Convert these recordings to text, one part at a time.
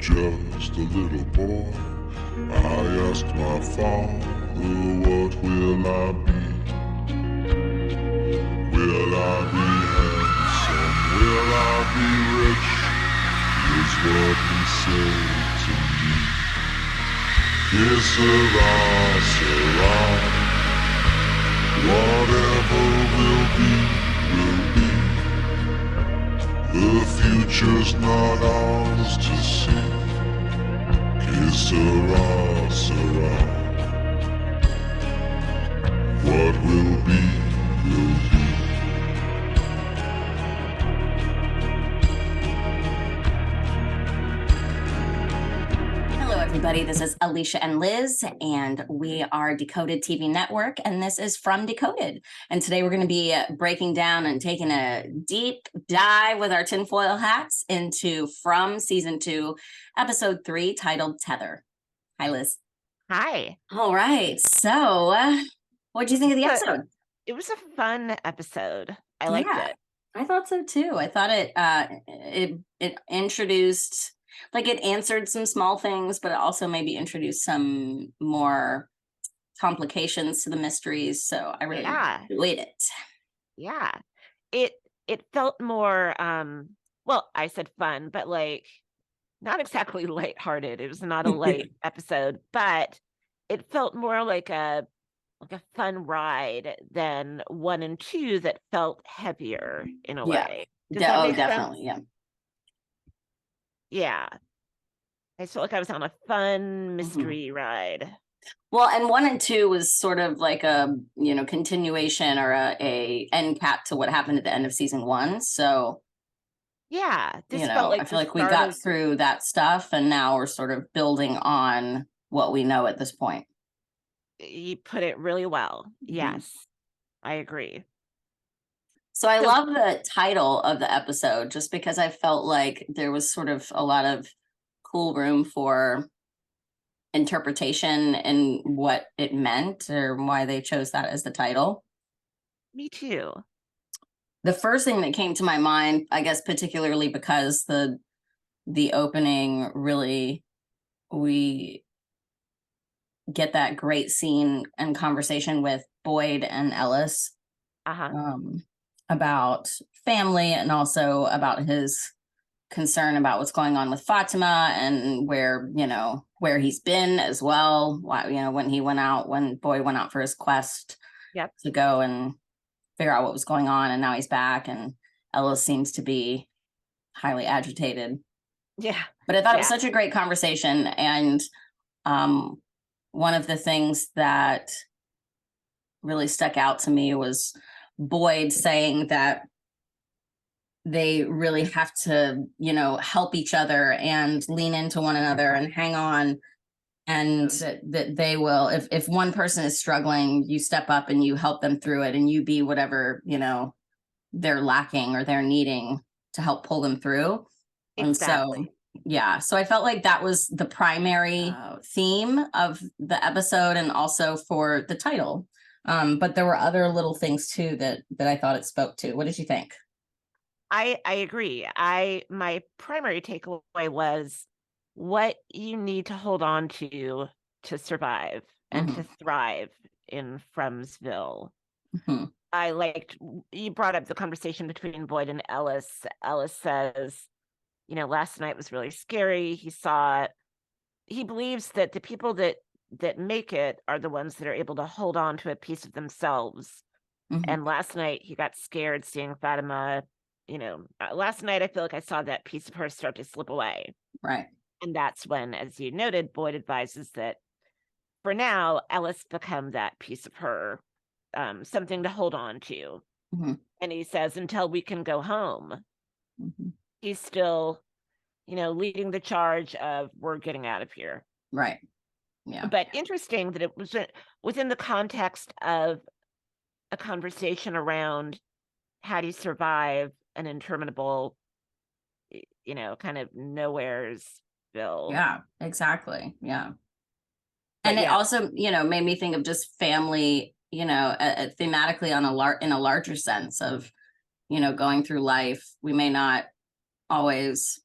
just a little boy, I asked my father, what will I be? Will I be handsome? Will I be rich? Is what he said to me. Que sera, sera. Whatever will be, will be. The future's not ours to see. Que sera, sera. What will be, will be. Hello, everybody. This is Alicia and Liz, and we are Decoded TV Network, and this is From Decoded. And today we're going to be breaking down and taking a deep dive with our tinfoil hats into From Season 2, Episode 3, titled Tether. Hi, Liz. Hi. All right. So, what do you think of the episode? It was a fun episode. I liked it. I thought so too. I thought it introduced, like, it answered some small things, but it also maybe introduced some more complications to the mysteries. So I really enjoyed it. Yeah. It felt more well, I said fun, but like not exactly lighthearted. It was not a light episode, but it felt more like a fun ride than 1 and 2 that felt heavier in a way. Does that make definitely, sense? Yeah. I felt like I was on a fun mystery ride. Well, and 1 and 2 was sort of like a continuation or a end cap to what happened at the end of season 1. So yeah, this felt like I feel like we got through that stuff, and now we're sort of building on what we know at this point. You put it really well. Yes, I agree. So I love the title of the episode, just because I felt like there was sort of a lot of cool room for interpretation and what it meant, or why they chose that as the title. Me too. The first thing that came to my mind, I guess particularly because the opening, really, we get that great scene and conversation with Boyd and Ellis about family, and also about his concern about what's going on with Fatima, and where he's been as well. When Boyd went out for his quest to go and figure out what was going on, and now he's back, and Ellis seems to be highly agitated. Yeah. But I thought it was such a great conversation, and one of the things that really stuck out to me was Boyd saying that they really have to, help each other and lean into one another and hang on, and that they will, if one person is struggling, you step up and you help them through it, and you be whatever, they're lacking or they're needing to help pull them through. Exactly. And so I felt like that was the primary theme of the episode, and also for the title. But there were other little things too that I thought it spoke to. What did you think? I agree. My primary takeaway was what you need to hold on to survive and to thrive in Fromsville. I liked, you brought up the conversation between Boyd and Ellis. Ellis says, last night was really scary. He believes that the people that make it are the ones that are able to hold on to a piece of themselves. And last night he got scared seeing Fatima. Last night I feel like I saw that piece of her start to slip away. Right. And that's when, as you noted, Boyd advises that for now, Ellis become that piece of her, something to hold on to. And he says, until we can go home, he's still, leading the charge of we're getting out of here. Right. Yeah. But interesting that it was within the context of a conversation around how do you survive an interminable, kind of nowheresville. Yeah, exactly. Yeah. And it also, made me think of just family, thematically in a larger sense of, going through life. We may not always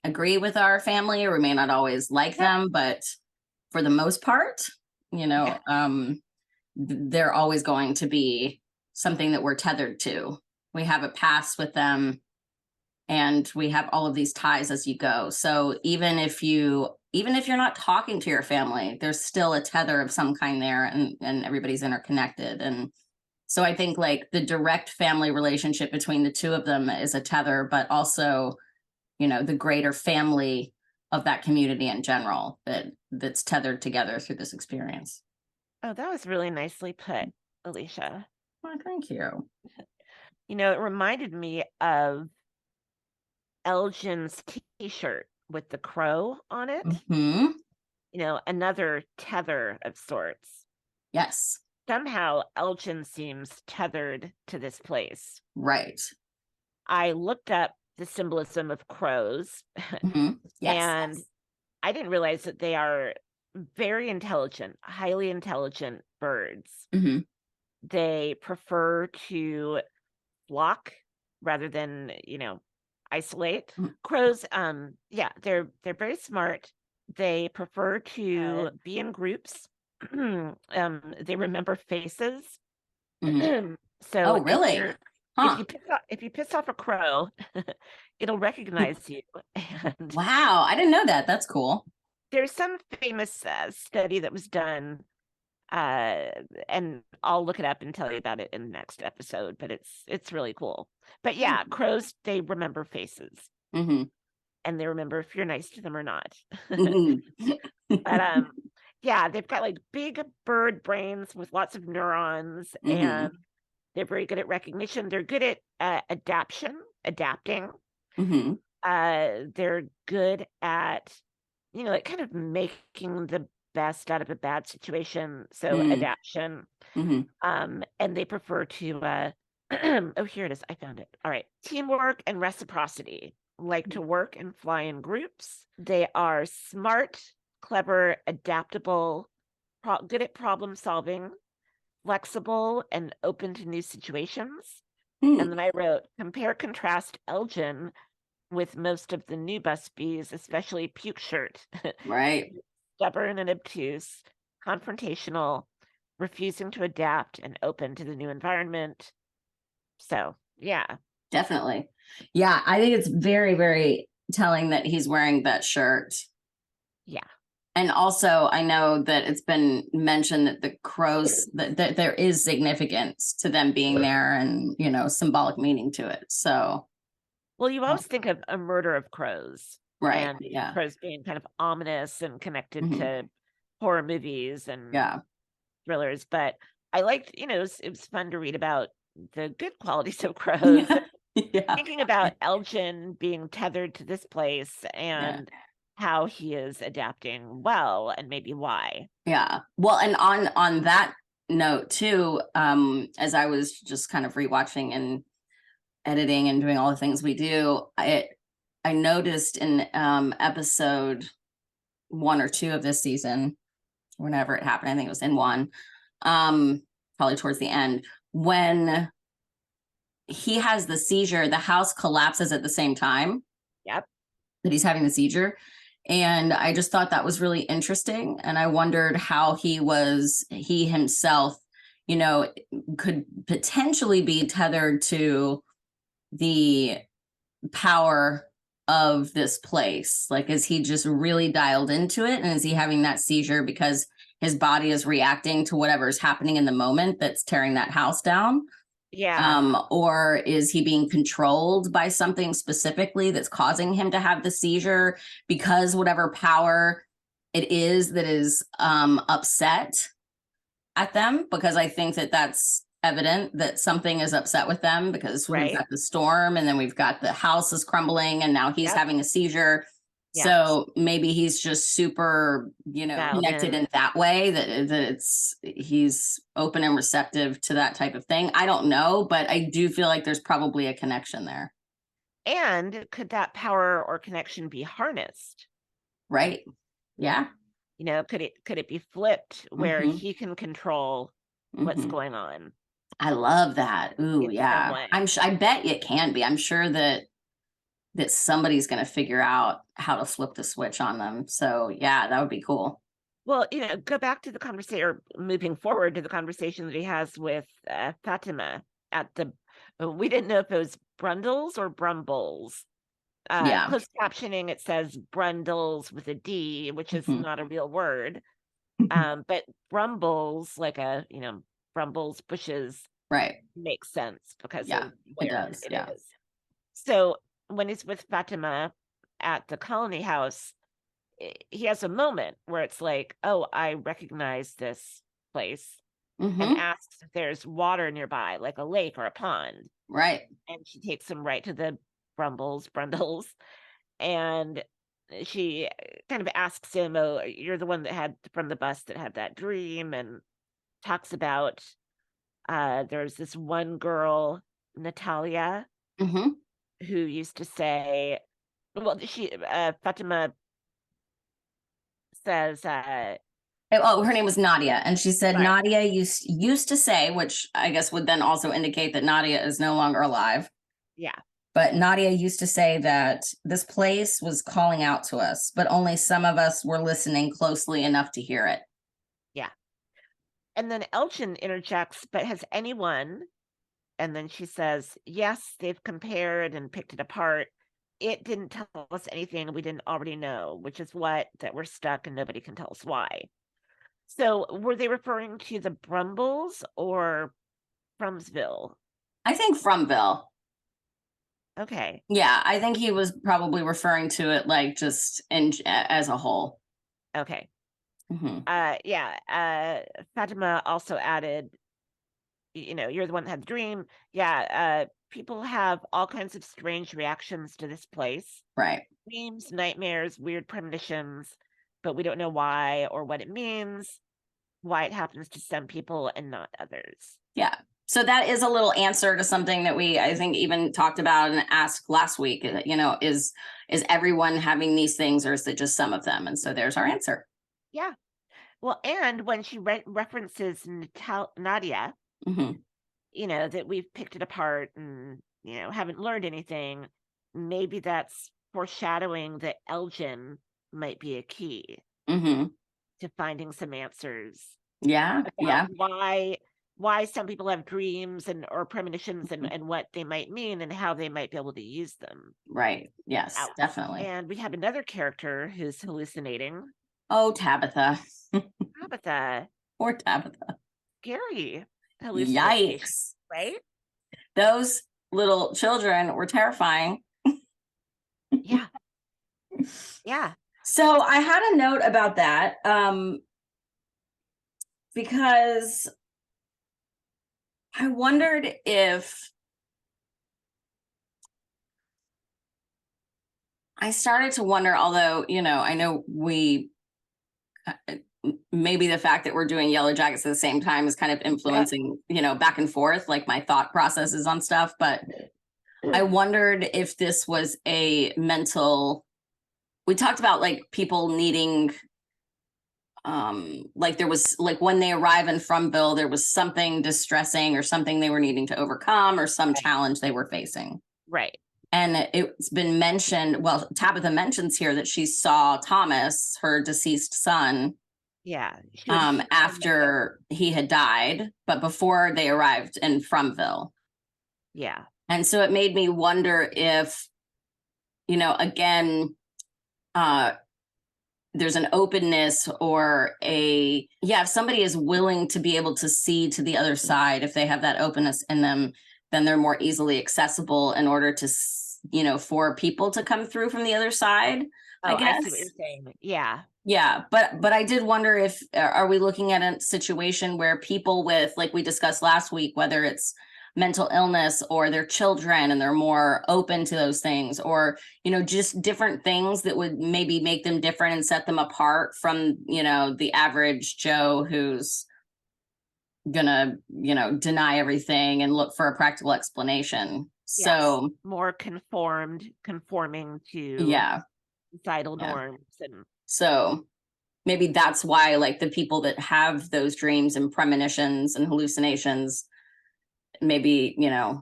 agree with our family, or we may not always like them, but for the most part, they're always going to be something that we're tethered to. We have a past with them, and we have all of these ties as you go. So even if you're not talking to your family, there's still a tether of some kind there, and everybody's interconnected. And so I think like the direct family relationship between the two of them is a tether, but also, the greater family of that community in general that's tethered together through this experience. Oh, that was really nicely put, Alicia. Well, thank you. It reminded me of Elgin's t-shirt with the crow on it. Mm-hmm. Another tether of sorts. Yes. Somehow Elgin seems tethered to this place. Right. I looked up the symbolism of crows, Mm-hmm. Yes. and I didn't realize that they are very intelligent, highly intelligent birds. Mm-hmm. They prefer to flock rather than, isolate. Mm-hmm. Crows, they're very smart. They prefer to be in groups. They remember faces. Mm-hmm. So Oh, really? Huh. if you piss off a crow, it'll recognize you. And wow, I didn't know that. That's cool. there's some famous study that was done, and I'll look it up and tell you about it in the next episode. But it's really cool. But yeah, crows, they remember faces, Mm-hmm. and they remember if you're nice to them or not. Mm-hmm. But yeah, they've got like big bird brains with lots of neurons, Mm-hmm. and they're very good at recognition. They're good at adapting. Mm-hmm. They're good at, like kind of making the best out of a bad situation. So adaptation. Mm-hmm. And they prefer to, oh, here it is. I found it. All right. Teamwork and reciprocity. Like to work and fly in groups. They are smart, clever, adaptable, good at problem solving, flexible, and open to new situations. Mm-hmm. And then I wrote, compare, contrast Elgin with most of the new bus bees, especially Puke Shirt. Right. Stubborn and obtuse, confrontational, refusing to adapt, and open to the new environment. So, yeah. Definitely. Yeah, I think it's very, very telling that he's wearing that shirt. Yeah. And also, I know that it's been mentioned that the crows, that there is significance to them being there, and, symbolic meaning to it. So, well, you always think of a murder of crows. Right. And yeah. crows being kind of ominous and connected Mm-hmm. to horror movies and thrillers. But I liked, it was fun to read about the good qualities of crows. Yeah. Thinking about Elgin being tethered to this place and how he is adapting well, and maybe why. Yeah. Well, and on that note too, as I was just kind of rewatching and editing and doing all the things we do, I noticed in episode 1 or 2 of this season, whenever it happened, I think it was in 1, probably towards the end, when he has the seizure, the house collapses at the same time. Yep. That he's having the seizure. And I just thought that was really interesting. And I wondered how he himself, could potentially be tethered to the power of this place. Like, is he just really dialed into it? And is he having that seizure because his body is reacting to whatever's happening in the moment that's tearing that house down? Yeah. Or is he being controlled by something specifically that's causing him to have the seizure, because whatever power it is that is upset at them? Because I think that that's evident that something is upset with them, because we've got the storm, and then we've got the house is crumbling, and now he's having a seizure. Yeah. So maybe he's just super, connected in that way, that he's open and receptive to that type of thing. I don't know, but I do feel like there's probably a connection there. And could that power or connection be harnessed? Right. Yeah. Could it be flipped where he can control what's going on? I love that. Ooh, yeah. I bet it can be. I'm sure that that somebody's going to figure out how to flip the switch on them. So yeah, that would be cool. Well, go back to the conversation, or moving forward to the conversation that he has with Fatima at the, we didn't know if it was Brundles or Brumbles. Yeah. Closed captioning, it says Brundles with a D, which is not a real word. But Brumbles, like Brumbles bushes, Right. makes sense because Yeah, of where it does. it Yeah. is. So when he's with Fatima at the colony house, he has a moment where it's like, oh, I recognize this place, and asks if there's water nearby, like a lake or a pond. Right. And she takes him right to the Brundles, and she kind of asks him, oh, you're the one that had from the bus that had that dream, and talks about there's this one girl, Natalia, who used to say, well, she Fatima says Oh, her name was Nadia, and she said right. Nadia used to say, which I guess would then also indicate that Nadia is no longer alive. Yeah. But Nadia used to say that this place was calling out to us, but only some of us were listening closely enough to hear it. Yeah. And then Elgin interjects, but has anyone, and then she says, yes, they've compared and picked it apart. It didn't tell us anything we didn't already know, which is that we're stuck and nobody can tell us why. So were they referring to the Brumbles or Frumsville? I think Frumville. Okay. Yeah, I think he was probably referring to it like just as a whole. Okay. Yeah. Fatima also added, you're the one that had the dream. Yeah. People have all kinds of strange reactions to this place. Right. Dreams, nightmares, weird premonitions, but we don't know why or what it means, why it happens to some people and not others. Yeah. So that is a little answer to something that I think, even talked about and asked last week. Is everyone having these things, or is it just some of them? And so there's our answer. Yeah. Well, and when she references Nadia, that we've picked it apart and, haven't learned anything, maybe that's foreshadowing that Elgin might be a key to finding some answers. Yeah. Yeah. Why some people have dreams or premonitions, and what they might mean and how they might be able to use them. Right. Yes, definitely. And we have another character who's hallucinating. Oh, Tabitha. Tabitha. Poor Tabitha. Scary. Yikes. Right? Those little children were terrifying. Yeah. Yeah. So I had a note about that because I wondered if I started to wonder, although, I know maybe the fact that we're doing Yellow Jackets at the same time is kind of influencing, back and forth, like my thought processes on stuff. But I wondered if this was a mental, we talked about like people needing, like there was, like when they arrive in Frumville, there was something distressing or something they were needing to overcome, or some challenge they were facing. Right. And it's been mentioned, well, Tabitha mentions here that she saw Thomas, her deceased son, after he had died, but before they arrived in Frumville. Yeah. And so it made me wonder if, again, there's an openness or if somebody is willing to be able to see to the other side, if they have that openness in them, then they're more easily accessible in order to, for people to come through from the other side. I guess. I see what you're saying. Yeah. Yeah. But I did wonder if, are we looking at a situation where people with, like we discussed last week, whether it's mental illness or their children, and they're more open to those things, or, just different things that would maybe make them different and set them apart from, the average Joe who's gonna, deny everything and look for a practical explanation. Yes. So more conforming to societal norms. And so maybe that's why, like, the people that have those dreams and premonitions and hallucinations, maybe,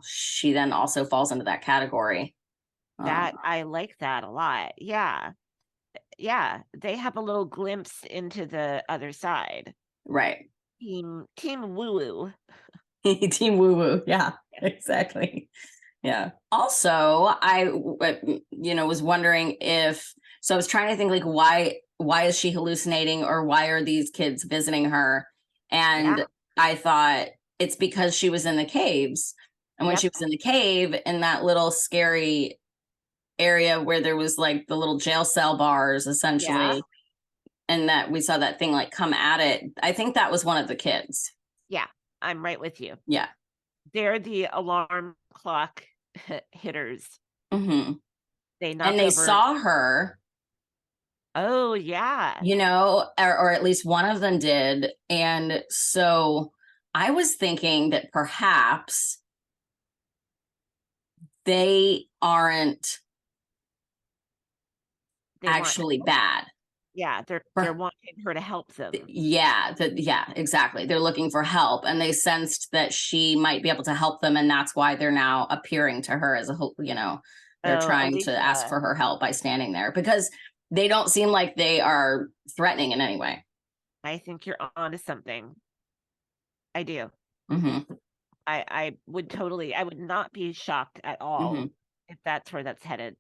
she then also falls into that category. That I like that a lot. Yeah. Yeah. They have a little glimpse into the other side. Right. Team woo woo. Team woo woo. Yeah, exactly. Yeah. Also, I was wondering if, so I was trying to think like why is she hallucinating, or why are these kids visiting her? And Yeah. I thought it's because she was in the caves. And when Yep. she was in the cave, in that little scary area where there was like the little jail cell bars essentially, Yeah. and that we saw that thing like come at it, I think that was one of the kids. Yeah. I'm right with you. Yeah. They're the alarm clock hitters. Mm-hmm. They knock And they over. saw her, Oh, yeah. or at least one of them did. And so I was thinking that perhaps they aren't They want actually help. bad. Yeah, they're wanting her to help them. Yeah, exactly. They're looking for help, and they sensed that she might be able to help them, and that's why they're now appearing to her as they're trying to ask for her help by standing there, because they don't seem like they are threatening in any way. I think you're onto something. I do. Mm-hmm. I would not be shocked at all if that's where that's headed.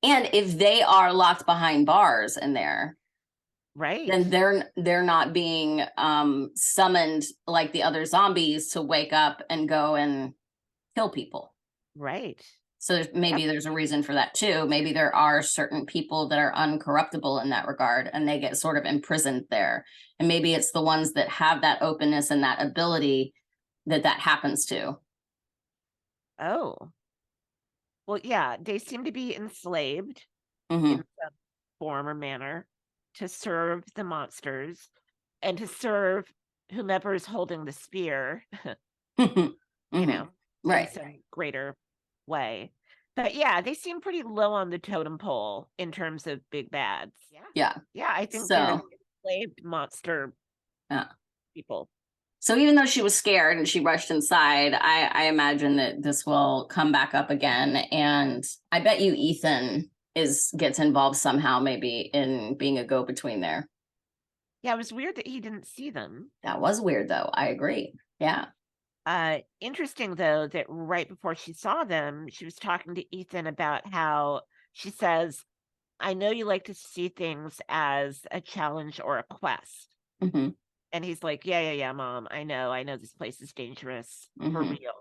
And if they are locked behind bars in there, right, then they're not being summoned like the other zombies to wake up and go and kill people. Right. So maybe there's a reason for that too. Maybe there are certain people that are uncorruptible in that regard, and they get sort of imprisoned there. And maybe it's the ones that have that openness and that ability that happens to. Oh. Well, yeah, they seem to be enslaved in some form or manner to serve the monsters and to serve whomever is holding the spear, right, in some greater way. But yeah, they seem pretty low on the totem pole in terms of big bads. Yeah. Yeah, I think they're enslaved monster people. So even though she was scared and she rushed inside, I imagine that this will come back up again. And I bet you Ethan gets involved somehow, maybe in being a go-between there. Yeah, it was weird that he didn't see them. That was weird, though. I agree. Yeah. Interesting, though, that right before she saw them, she was talking to Ethan about how she says, I know you like to see things as a challenge or a quest. And he's like, yeah, Mom, I know this place is dangerous for real.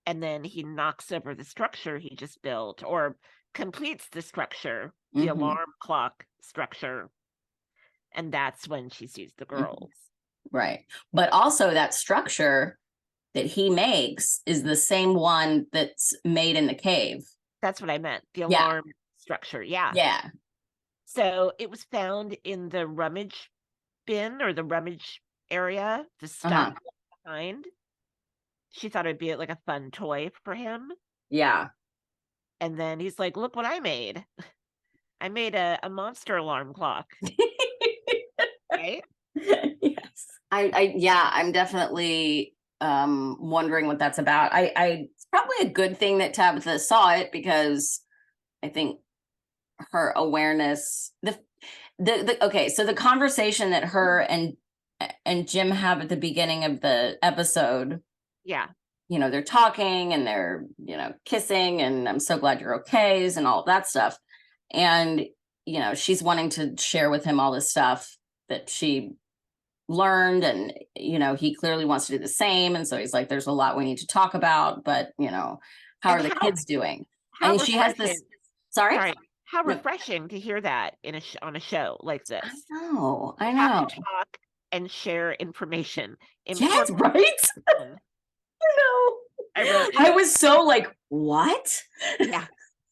And then he knocks over the structure he just built, or completes the structure, the alarm clock structure. And that's when she sees the girls. Right. But also that structure that he makes is the same one that's made in the cave. That's what I meant. The alarm structure. Yeah. Yeah. So it was found in the rummage bin, or the rummage area, the stuff behind. She thought it'd be like a fun toy for him. Yeah. And then he's like, look what I made. I made a monster alarm clock. Right? Yes. I'm definitely wondering what that's about. It's probably a good thing that Tabitha saw it, because I think her awareness, okay, so the conversation that her and Jim have at the beginning of the episode. Yeah. They're talking and they're, kissing, and I'm so glad you're okay, and all of that stuff. And, she's wanting to share with him all this stuff that she learned, and, he clearly wants to do the same. And so he's like, there's a lot we need to talk about, but, how are the kids doing? And she has this, sorry? How refreshing to hear that on a show like this. I know. Have to talk and share information. Yes, right? I was so like, what? Yeah.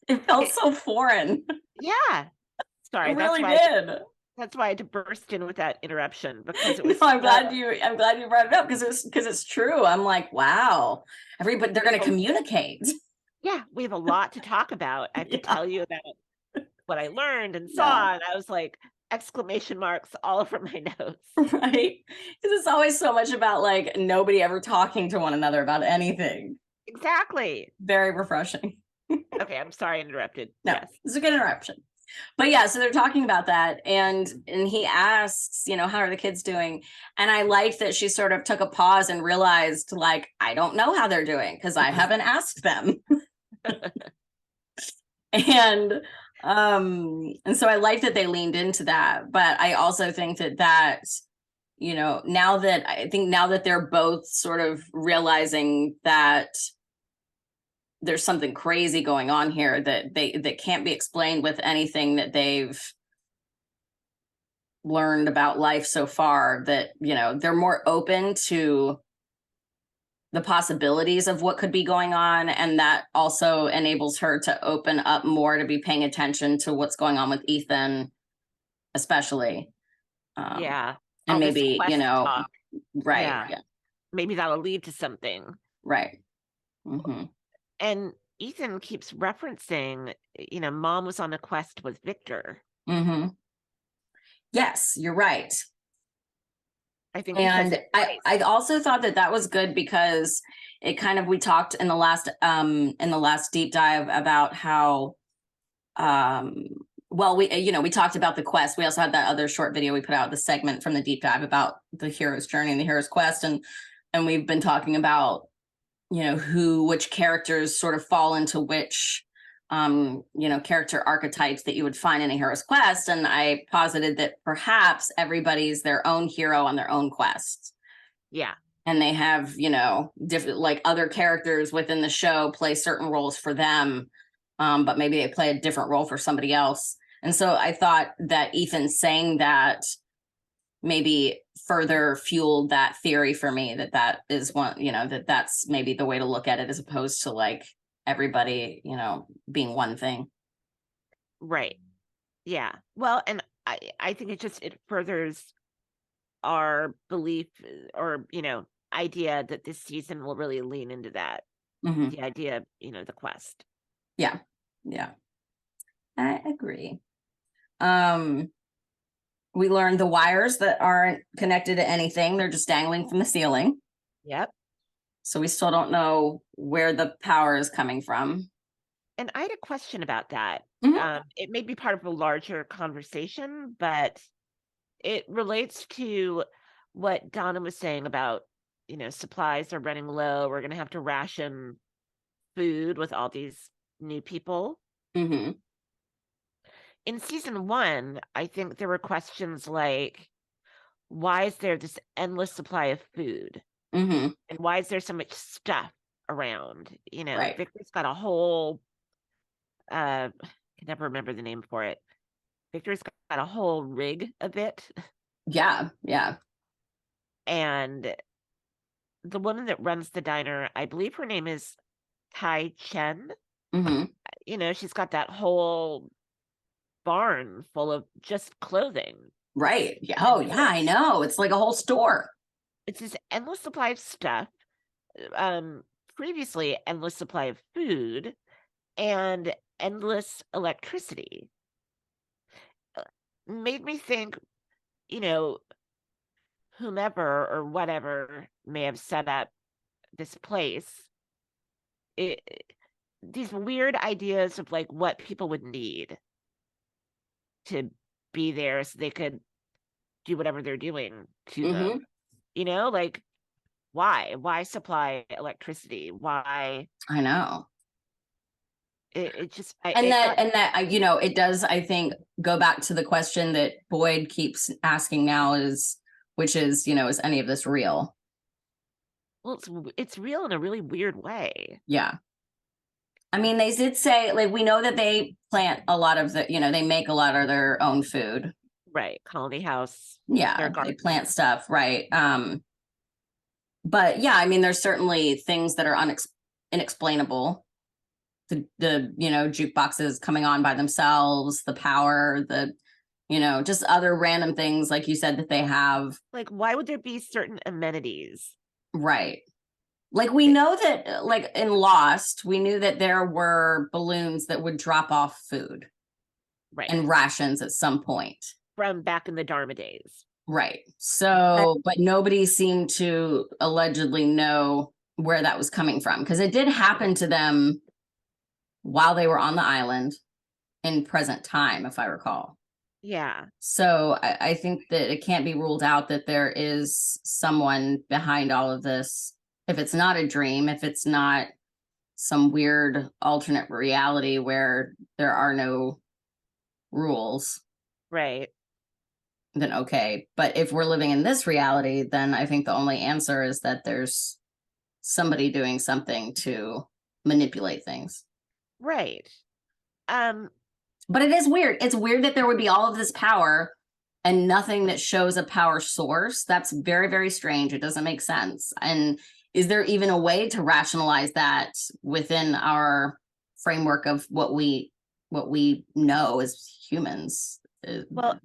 It felt so foreign. Yeah. Sorry. It really did. That's why I had to burst in with that interruption, because it was. I'm glad you brought it up, because it's true. I'm like, wow, everybody, they're going to communicate. Yeah, we have a lot to talk about. I have to tell you about what I learned and saw, and I was like, exclamation marks all over my notes. Right, because it's always so much about like nobody ever talking to one another about anything. Exactly. Very refreshing. Okay, I'm sorry I interrupted. No, Yes. it's a good interruption. But yeah, so they're talking about that, and he asks, how are the kids doing? And I liked that she sort of took a pause and realized, like, I don't know how they're doing because I haven't asked them. and so I like that they leaned into that, but I also think that now that they're both sort of realizing that there's something crazy going on here that can't be explained with anything that they've learned about life so far, that they're more open to the possibilities of what could be going on, and that also enables her to open up more to be paying attention to what's going on with Ethan, especially. Yeah. And All this maybe quest talk. right, Yeah. Maybe that'll lead to something. right. Mm-hmm. And Ethan keeps referencing, mom was on a quest with Victor. Mm-hmm. Yes, you're right. I think And I also thought that was good because it kind of, we talked in the last deep dive about how well, we talked about the quest. We also had that other short video we put out, the segment from the deep dive about the hero's journey and the hero's quest, and we've been talking about which characters sort of fall into which character archetypes that you would find in a hero's quest. And I posited that perhaps everybody's their own hero on their own quest. Yeah. And they have, different, like, other characters within the show play certain roles for them, but maybe they play a different role for somebody else. And so I thought that Ethan saying that maybe further fueled that theory for me, that is one, that's maybe the way to look at it, as opposed to like everybody, being one thing. Right. Yeah. Well, and I think it furthers our belief, or, idea that this season will really lean into that. Mm-hmm. The idea of, the quest. Yeah. I agree. We learned the wires that aren't connected to anything, they're just dangling from the ceiling. Yep. So we still don't know where the power is coming from. And I had a question about that. Mm-hmm. It may be part of a larger conversation, but it relates to what Donna was saying about, supplies are running low. We're going to have to ration food with all these new people. Mm-hmm. In season 1, I think there were questions like, why is there this endless supply of food? Mm-hmm. And why is there so much stuff around? Right. Victor's got a whole, I can never remember the name for it. Victor's got a whole rig of it. Yeah. And the woman that runs the diner, I believe her name is Tai Chen. Mm-hmm. She's got that whole barn full of just clothing. Right. Yeah. Oh, yeah, I know. It's like a whole store. It's this endless supply of stuff. Previously, endless supply of food and endless electricity. Made me think, whomever or whatever may have set up this place, these weird ideas of like what people would need to be there so they could do whatever they're doing to them. Like, why supply electricity? Why? I know. It just it does, I think, go back to the question that Boyd keeps asking now, which is any of this real? Well, it's real in a really weird way. Yeah. I mean, they did say, like, we know that they plant a lot of they make a lot of their own food. Right. Colony house. Yeah, they plant stuff, right. But yeah, I mean, there's certainly things that are inexplainable. The jukeboxes coming on by themselves, the power, just other random things, like you said, that they have. Like, why would there be certain amenities? Right. Like, we know that, like, in Lost, we knew that there were balloons that would drop off food. Right. And rations at some point. From back in the Dharma days. Right. So, but nobody seemed to allegedly know where that was coming from, because it did happen to them while they were on the island in present time, if I recall. Yeah. So I think that it can't be ruled out that there is someone behind all of this. If it's not a dream, if it's not some weird alternate reality where there are no rules, Right. then okay. But if we're living in this reality, then I think the only answer is that there's somebody doing something to manipulate things. Right. But it is weird. It's weird that there would be all of this power and nothing that shows a power source. That's very, very strange. It doesn't make sense. And is there even a way to rationalize that within our framework of what we know as humans? Well,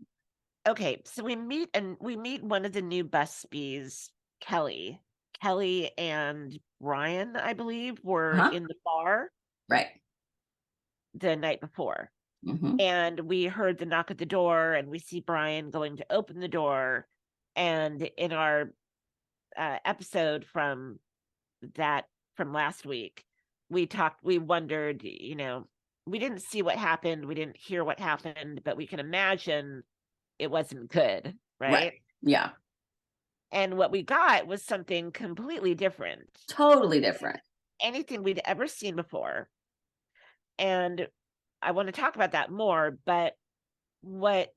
okay, so we meet one of the new Busbies, Kelly. Kelly and Brian, I believe, were in the bar right the night before. Mm-hmm. And we heard the knock at the door, and we see Brian going to open the door. And in our episode from last week, we wondered, we didn't see what happened, we didn't hear what happened, but we can imagine it wasn't good, right? Yeah. And what we got was something completely different. Totally different. Anything we'd ever seen before. And I want to talk about that more, but what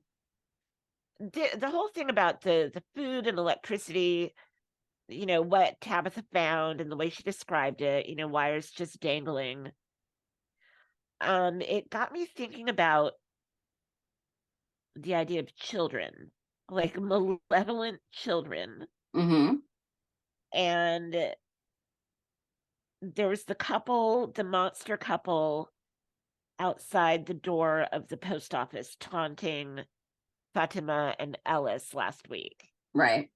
the whole thing about the food and electricity, what Tabitha found and the way she described it, wires just dangling. It got me thinking about the idea of children, like malevolent children. Mm-hmm. And there was the monster couple outside the door of the post office taunting Fatima and Ellis last week. Right.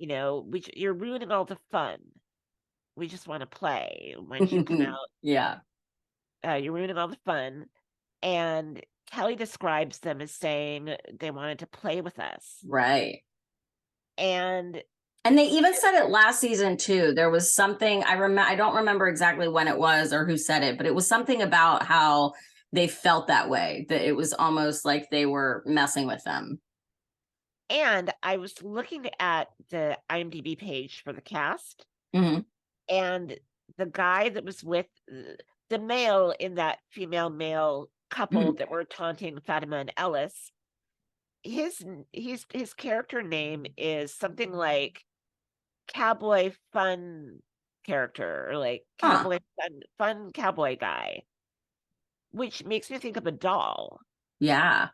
You're ruining all the fun. We just want to play. Why don't you come out? Yeah. You're ruining all the fun. And Kelly describes them as saying they wanted to play with us. Right. And they even said it last season too. There was something I don't remember exactly when it was or who said it, but it was something about how they felt that way, that it was almost like they were messing with them. And I was looking at the IMDb page for the cast, mm-hmm. and the guy that was with the male in that female male couple mm-hmm. that were taunting Fatima and Ellis, his character name is something like cowboy fun character, or like cowboy fun cowboy guy, which makes me think of a doll. Yeah.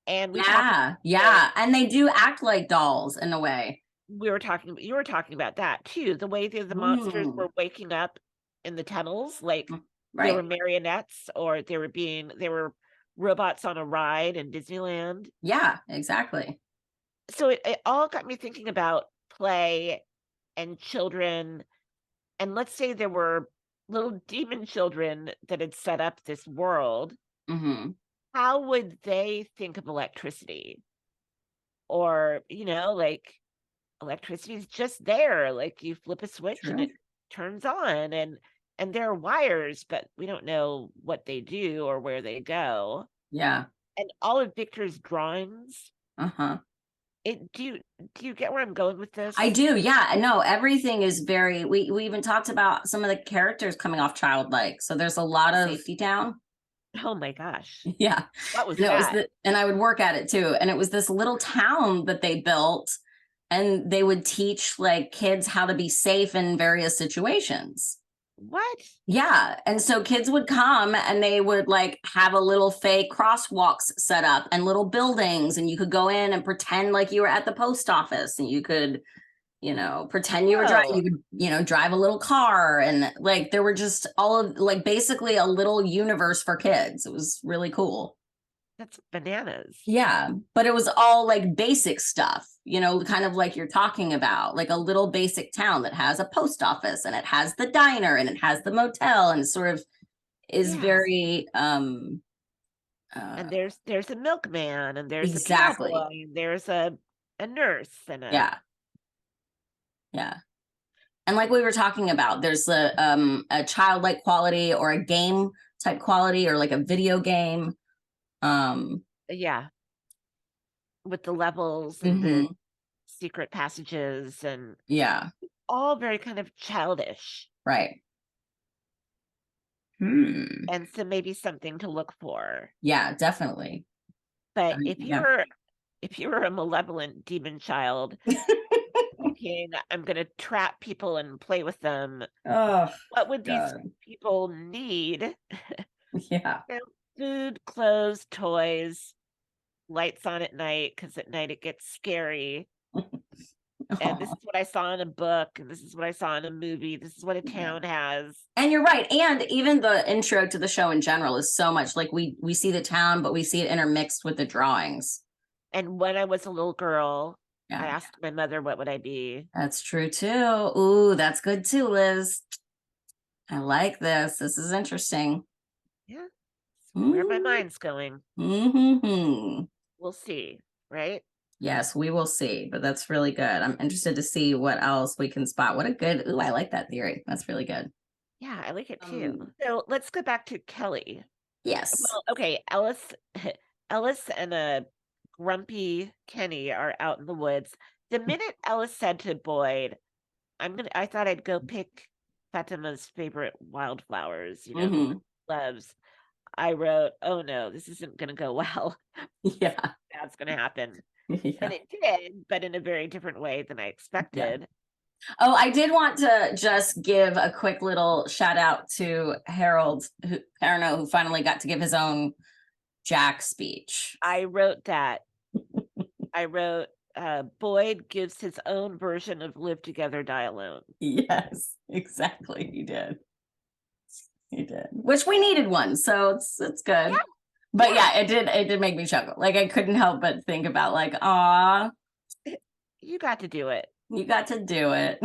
And and they do act like dolls in a way. You were talking about that too, the way the monsters were waking up in the tunnels, like they were marionettes, or they were robots on a ride in Disneyland. Yeah, exactly. So it all got me thinking about play and children. And let's say there were little demon children that had set up this world. Mm-hmm. How would they think of electricity? Or, like electricity is just there. Like you flip a switch and it turns on, and there are wires, but we don't know what they do or where they go. Yeah. And all of Victor's drawings. Uh-huh. Do you get where I'm going with this? I do. Yeah. No, everything is very, we even talked about some of the characters coming off childlike. So there's a lot of safety down. Oh my gosh. Yeah. What was that? And I would work at it too. And it was this little town that they built, and they would teach like kids how to be safe in various situations. What? Yeah. And so kids would come and they would like have a little fake crosswalks set up and little buildings, and you could go in and pretend like you were at the post office, and you could, pretend you were driving, you could, drive a little car, and like there were just all of like basically a little universe for kids. It was really cool. That's bananas. Yeah. But it was all like basic stuff, kind of like you're talking about, like a little basic town that has a post office, and it has the diner, and it has the motel, and sort of is very and there's a milkman, and there's a cowboy, and there's a nurse, and yeah. And like we were talking about, there's a childlike quality or a game type quality, or like a video game. Yeah. With the levels and the Mhm. secret passages and Yeah, all very kind of childish. right. And so maybe something to look for. Yeah, definitely. But if Yeah. you were a malevolent demon child thinking, I'm gonna trap people and play with them, Oh, what would these God. people need? Yeah. You know, food, clothes, toys, lights on at night, because at night it gets scary. And this Aw. is what I saw in a book, and this is what I saw in a movie. This is what a Yeah. town has. And you're right. And even the intro to the show in general is so much like we see the town, but we see it intermixed with the drawings. And when I was a little girl, Yeah, I asked my mother, what would I be? that's true too. Ooh, that's good too, Liz. I like this. This is interesting. Yeah, where my mind's going. Mm-hmm. We'll see, right? Yes, we will see, but that's really good. I'm interested to see what else we can spot. What a good, ooh, I like that theory. That's really good. Yeah, I like it too. So let's go back to Kelly. Yes. Well, okay, Ellis, Ellis and a grumpy Kenny are out in the woods. The minute Ellis said to Boyd, I thought I'd go pick Fatima's favorite wildflowers, Mm-hmm. loves. I wrote, oh no, this isn't gonna go well. Yeah. That's gonna happen. Yeah. And it did, but in a very different way than I expected. Oh, I did want to just give a quick little shout out to Harold Perno, who finally got to give his own Jack speech. I wrote that. I wrote, Boyd gives his own version of live together, die alone. Yes, exactly. He did. He did. Which we needed one, so it's good. Yeah. But yeah, it did make me chuckle. Like I couldn't help but think about like, aw, You got to do it. you got to do it.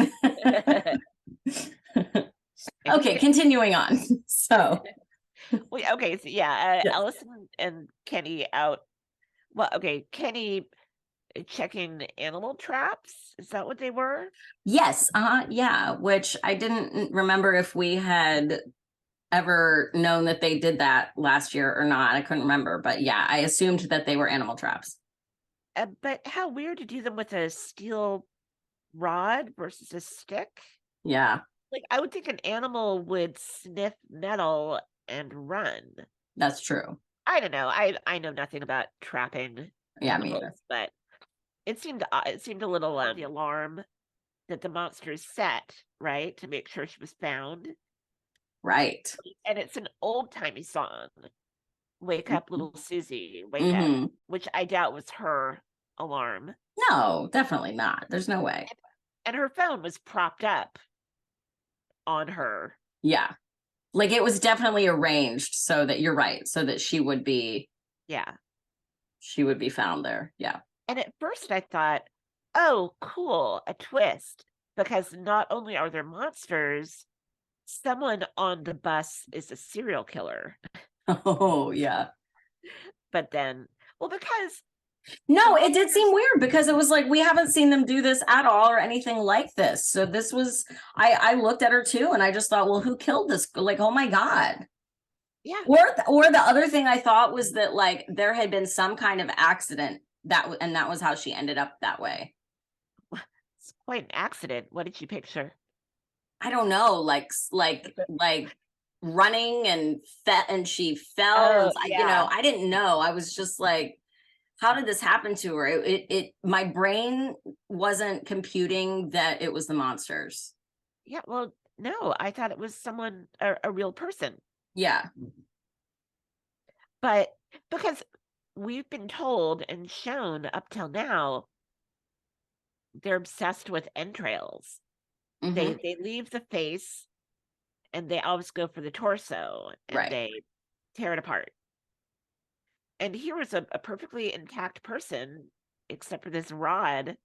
Okay, continuing on. So Okay, so yeah, yes. Allison and Kenny out. Well, okay, Kenny checking animal traps. Is that what they were? Yes, yeah, which I didn't remember if we had ever known that they did that last year or not. I couldn't remember, but yeah, I assumed that they were animal traps. But how weird to do them with a steel rod versus a stick. Yeah, Like I would think an animal would sniff metal and run. that's true. I don't know. I know nothing about trapping Yeah, me animals, either. but it seemed a little the alarm that the monsters set, right, to make sure she was found. Right. And it's an old timey song. Wake up, little Susie, wake Mm-hmm. up, which I doubt was her alarm. No, definitely not. There's no way. And her phone was propped up on her. Yeah. Like it was definitely arranged so that you're right, so that she would be found there. Yeah. And at first I thought, oh, cool, a twist. Because not only are there monsters, someone on the bus is a serial killer. Oh, yeah. But then, well, because No, it did seem weird because it was like we haven't seen them do this at all or anything like this. So this was I looked at her too and I just thought, well, who killed this? Like, oh my God. yeah, Or the other thing I thought was that like there had been some kind of accident and that was how she ended up that way. it's quite an accident. What did you picture? I don't know, like running and she fell. Oh, yeah. I didn't know. I was just like, how did this happen to her? My brain wasn't computing that it was the monsters. Yeah, well, no, I thought it was someone, a real person. Yeah. But because we've been told and shown up till now, they're obsessed with entrails. Mhm. They leave the face and they always go for the torso and Right. they tear it apart. And here was a perfectly intact person, except for this rod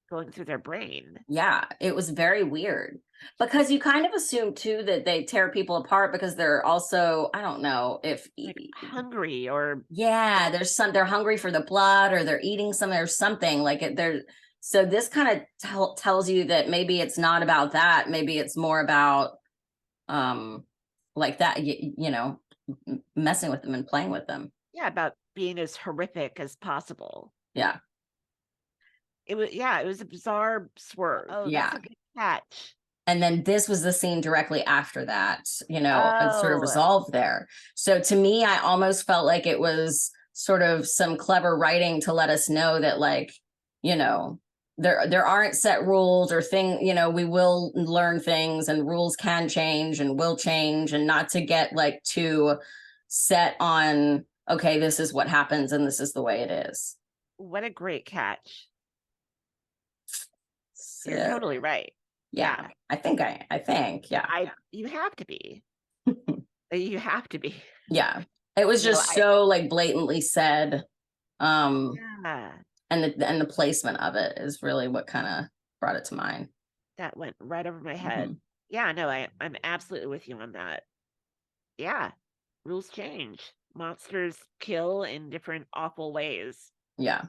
going through their brain. Yeah, it was very weird because you kind of assume too that they tear people apart because they're also, I don't know if Like hungry or yeah, they're hungry for the blood or they're eating something or something like it. So this kind of tells you that maybe it's not about that. Maybe it's more about like that, messing with them and playing with them. Yeah, about being as horrific as possible. Yeah. It was a bizarre swerve. Oh, that's a good catch. And then this was the scene directly after that, and sort of Oh. resolved there. So to me, I almost felt like it was sort of some clever writing to let us know that, like, there aren't set rules or we will learn things, and rules can change and will change, and not to get like too set on, okay, this is what happens and this is the way it is. What a great catch. So, you're totally right. Yeah. I think, yeah. You have to be. You have to be. Yeah. It was just so like blatantly said. Yeah. And the placement of it is really what kind of brought it to mind. That went right over my head. Yeah, no, I'm absolutely with you on that. Yeah. Rules change. Monsters kill in different awful ways. Yeah.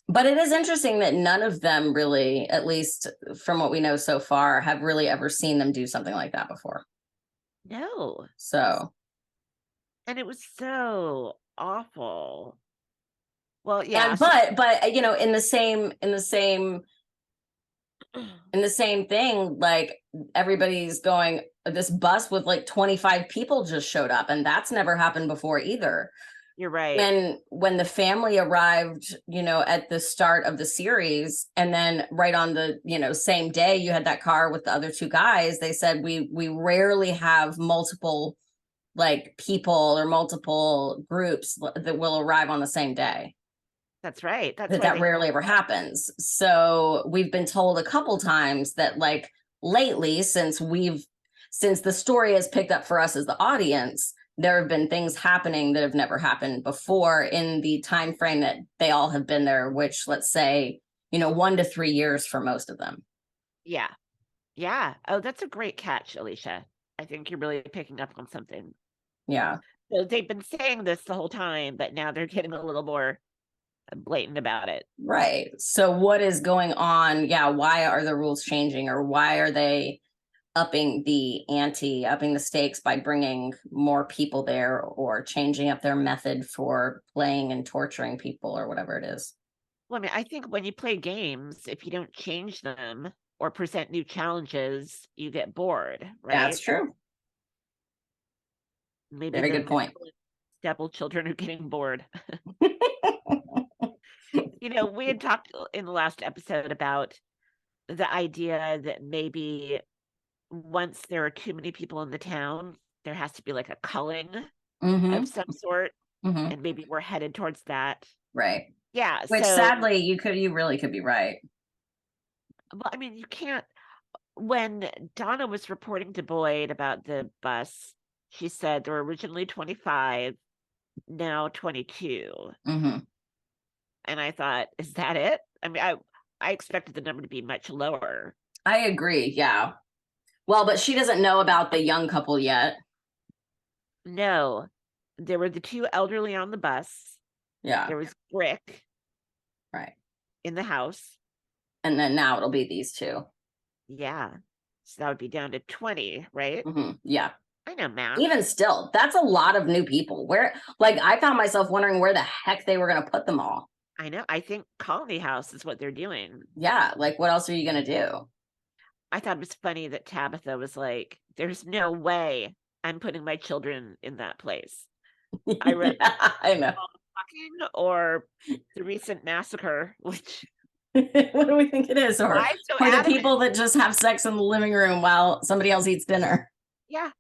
But it is interesting that none of them really, at least from what we know so far, have really ever seen them do something like that before. No. So. And it was so awful. Well, yeah. And, but in the same thing, like, everybody's going, this bus with like 25 people just showed up, and that's never happened before either. You're right. And when the family arrived, at the start of the series, and then right on the, same day you had that car with the other two guys, they said we rarely have multiple like people or multiple groups that will arrive on the same day. That's right. That rarely ever happens. So we've been told a couple times that, like, lately, since the story has picked up for us as the audience, there have been things happening that have never happened before in the time frame that they all have been there, which, let's say, 1 to 3 years for most of them. Yeah. Yeah. Oh, that's a great catch, Alicia. I think you're really picking up on something. Yeah. So they've been saying this the whole time, but now they're getting a little more blatant about it. Right. So what is going on? Yeah. Why are the rules changing, or why are they upping the ante, upping the stakes by bringing more people there, or changing up their method for playing and torturing people, or whatever it is? Well, I mean, I think when you play games, if you don't change them or present new challenges, you get bored, right? That's true. Maybe very good point. Devil children are getting bored. We had talked in the last episode about the idea that maybe once there are too many people in the town, there has to be like a culling of some sort, and maybe we're headed towards that. Right. Yeah. Which, sadly, you really could be right. Well, I mean, you can't. When Donna was reporting to Boyd about the bus, she said there were originally 25, now 22. And I thought, is that it? I mean, I expected the number to be much lower. I agree. Yeah. Well, but she doesn't know about the young couple yet. No. There were the two elderly on the bus. Yeah. There was Brick. Right. In the house. And then now it'll be these two. Yeah. So that would be down to 20, right? Yeah. I know math. Even still, that's a lot of new people. I found myself wondering where the heck they were going to put them all. I know. I think Colony House is what they're doing. Yeah. Like, what else are you going to do? I thought it was funny that Tabitha was like, there's no way I'm putting my children in that place. I read I know. Or the recent massacre, which what do we think it is? Or the people that just have sex in the living room while somebody else eats dinner. Yeah.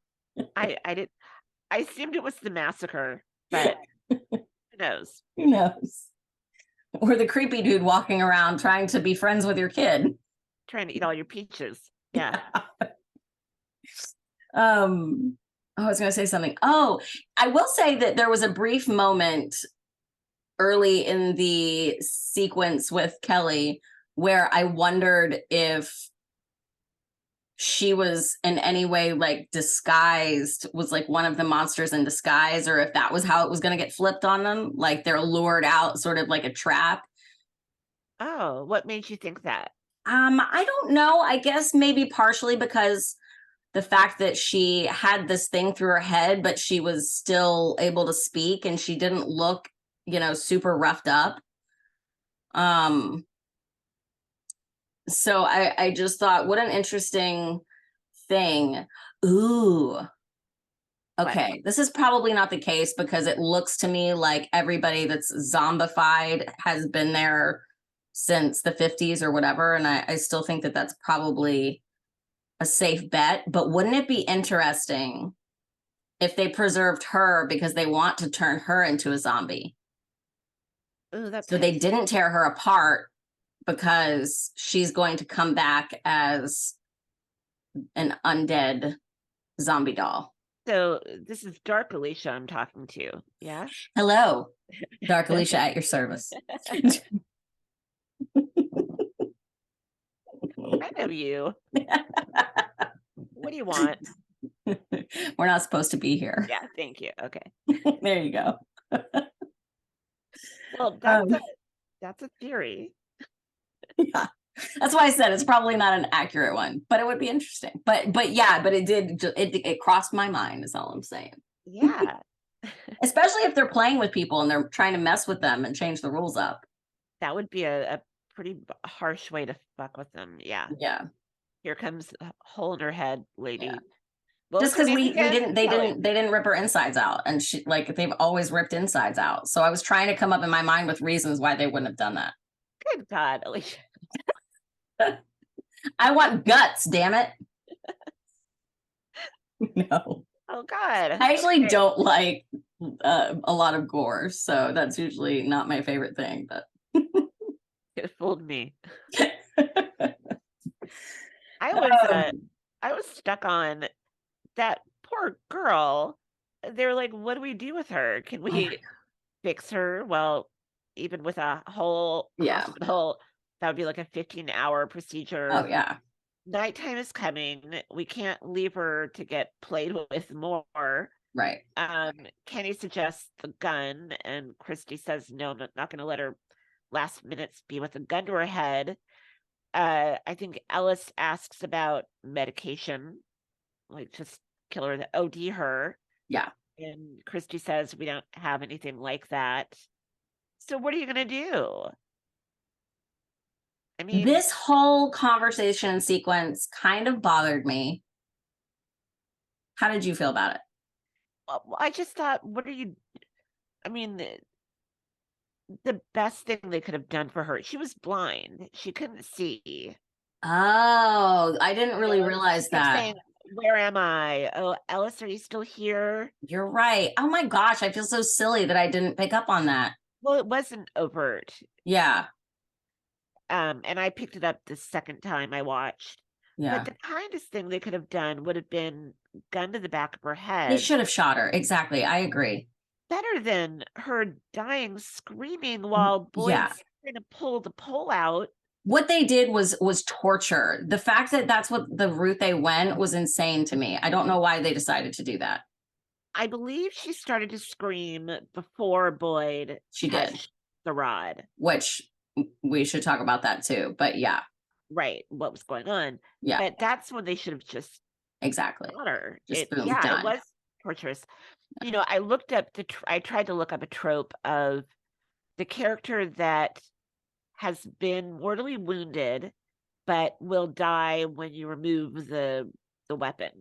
I assumed it was the massacre, but who knows? Who knows? Or the creepy dude walking around trying to be friends with your kid. Trying to eat all your peaches. Yeah. I was going to say something. Oh, I will say that there was a brief moment early in the sequence with Kelly where I wondered if she was in any way like disguised, was like one of the monsters in disguise, or if that was how it was going to get flipped on them, like they're lured out sort of like a trap. Oh, what made you think that? I don't know. I guess maybe partially because the fact that she had this thing through her head, but she was still able to speak and she didn't look, super roughed up. So I just thought, what an interesting thing. Ooh. Okay, what? This is probably not the case because it looks to me like everybody that's zombified has been there since the 50s or whatever. And I still think that that's probably a safe bet. But wouldn't it be interesting if they preserved her because they want to turn her into a zombie? Ooh, so they didn't tear her apart because she's going to come back as an undead zombie doll. So this is Dark Alicia I'm talking to. Yeah. Hello, Dark Alicia at your service. I know you. What do you want? We're not supposed to be here. Yeah, thank you. Okay. There you go. Well, that's a theory. Yeah. That's why I said it's probably not an accurate one, but it would be interesting. But it crossed my mind is all I'm saying. Yeah. Especially if they're playing with people and they're trying to mess with them and change the rules up. That would be a pretty harsh way to fuck with them. Yeah. Yeah. Here comes a hole in her head, lady. Yeah. Well, just because they didn't rip her insides out, and they've always ripped insides out. So I was trying to come up in my mind with reasons why they wouldn't have done that. Good God, Alicia. I want guts, damn it. No. Oh God. I actually don't like a lot of gore, so that's usually not my favorite thing, but it fooled me. I was stuck on that poor girl. They're like, what do we do with her? Can we fix her? Well, even with a whole hospital, that would be like a 15-hour procedure. Oh yeah. Nighttime is coming. We can't leave her to get played with more. Right. Kenny suggests the gun, and Christy says, no, I'm not going to let her last minutes be with a gun to her head. I think Ellis asks about medication, like just kill her, OD her. Yeah. And Christy says, we don't have anything like that. So what are you going to do? I mean, this whole conversation sequence kind of bothered me. How did you feel about it? Well, I just thought, I mean, the best thing they could have done for her, she was blind. She couldn't see. Oh, I didn't really realize that. Saying, where am I? Oh, Ellis, are you still here? You're right. Oh my gosh, I feel so silly that I didn't pick up on that. Well, it wasn't overt. Yeah. And I picked it up the second time I watched. Yeah. But the kindest thing they could have done would have been gun to the back of her head. They should have shot her. Exactly. I agree. Better than her dying, screaming while Boyd's trying to pull the pole out. What they did was torture. The fact that that's what the route they went was insane to me. I don't know why they decided to do that. I believe she started to scream before Boyd touched the rod. Which we should talk about that too. But yeah. Right. What was going on. Yeah. But that's when they should have just shot her. It was torturous. You know, I looked up I tried to look up a trope of the character that has been mortally wounded, but will die when you remove the weapon.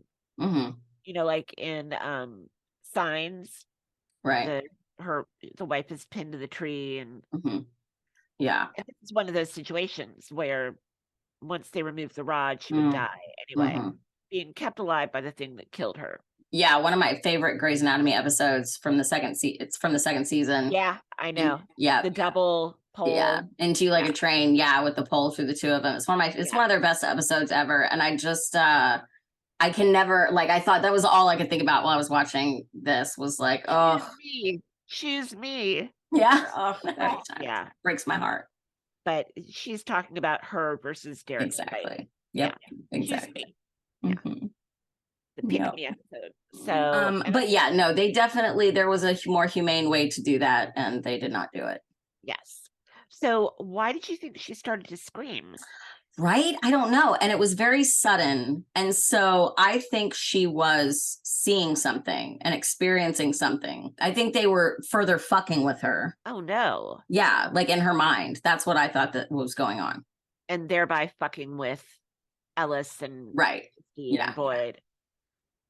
Mm-hmm. You know, like in Signs, right? The wife is pinned to the tree, and yeah, it's one of those situations where once they remove the rod, she would die anyway, being kept alive by the thing that killed her. Yeah, one of my favorite Grey's Anatomy episodes from the second it's from the second season. Yeah, I know. And, the double pole. Yeah, into like a train. Yeah, with the pole through the two of them. It's one of their best episodes ever. And I just I can never I thought that was all I could think about while I was watching this was like, oh, choose me. Yeah. Oh, yeah, breaks my heart. But she's talking about her versus Derek. Exactly. Right? Yep. Yeah, exactly. Mm-hmm. The pick-me episode. So, but yeah, no, there was a more humane way to do that, and they did not do it. Yes. So why did you think she started to scream? Right? I don't know. And it was very sudden. And so I think she was seeing something and experiencing something. I think they were further fucking with her. Oh no. Yeah, like in her mind. That's what I thought that was going on. And thereby fucking with Ellis and Right. Steve Yeah. and Boyd. Yeah.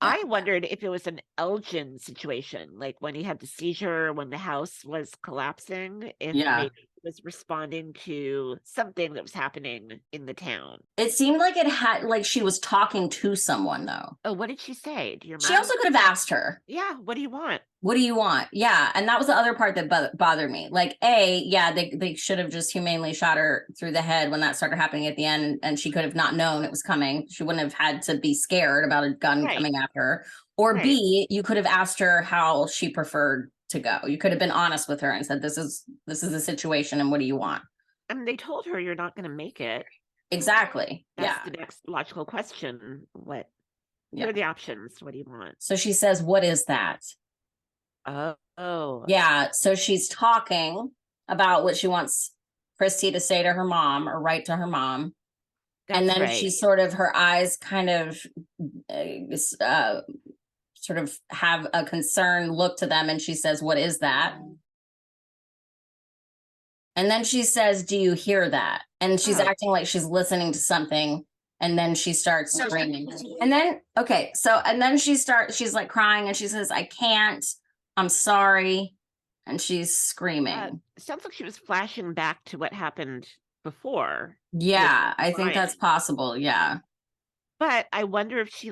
I wondered if it was an Elgin situation, like when he had the seizure, when the house was collapsing, if Yeah. maybe he was responding to something that was happening in the town. It seemed like it had, like she was talking to someone though. Oh, what did she say? Do you remember? She also could have asked her. Yeah, what do you want? What do you want? Yeah. And that was the other part that bothered me. Like, they should have just humanely shot her through the head when that started happening at the end. And she could have not known it was coming. She wouldn't have had to be scared about a gun Right. coming after her. Or Right. B, you could have asked her how she preferred to go. You could have been honest with her and said, this is the situation and what do you want? I mean, they told her you're not going to make it. Exactly. That's the next logical question. What? Here are the options. What do you want? So she says, what is that? Oh. Yeah. So she's talking about what she wants Christy to say to her mom or write to her mom. And then she sort of, her eyes kind of sort of have a concerned look to them. And she says, what is that? And then she says, do you hear that? And she's acting like she's listening to something. And then she starts screaming. And then, and then she's like crying and she says, I can't, I'm sorry. And she's screaming. Sounds like she was flashing back to what happened before. Yeah, I think that's possible. Yeah. But I wonder if she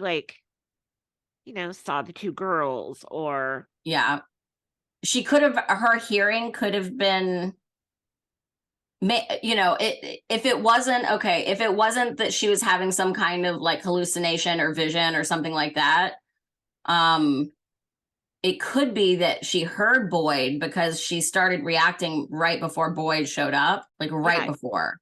saw the two girls or. Yeah. She could have, her hearing could have been, if it wasn't that she was having some kind of like hallucination or vision or something like that, it could be that she heard Boyd because she started reacting right before Boyd showed up, like right before.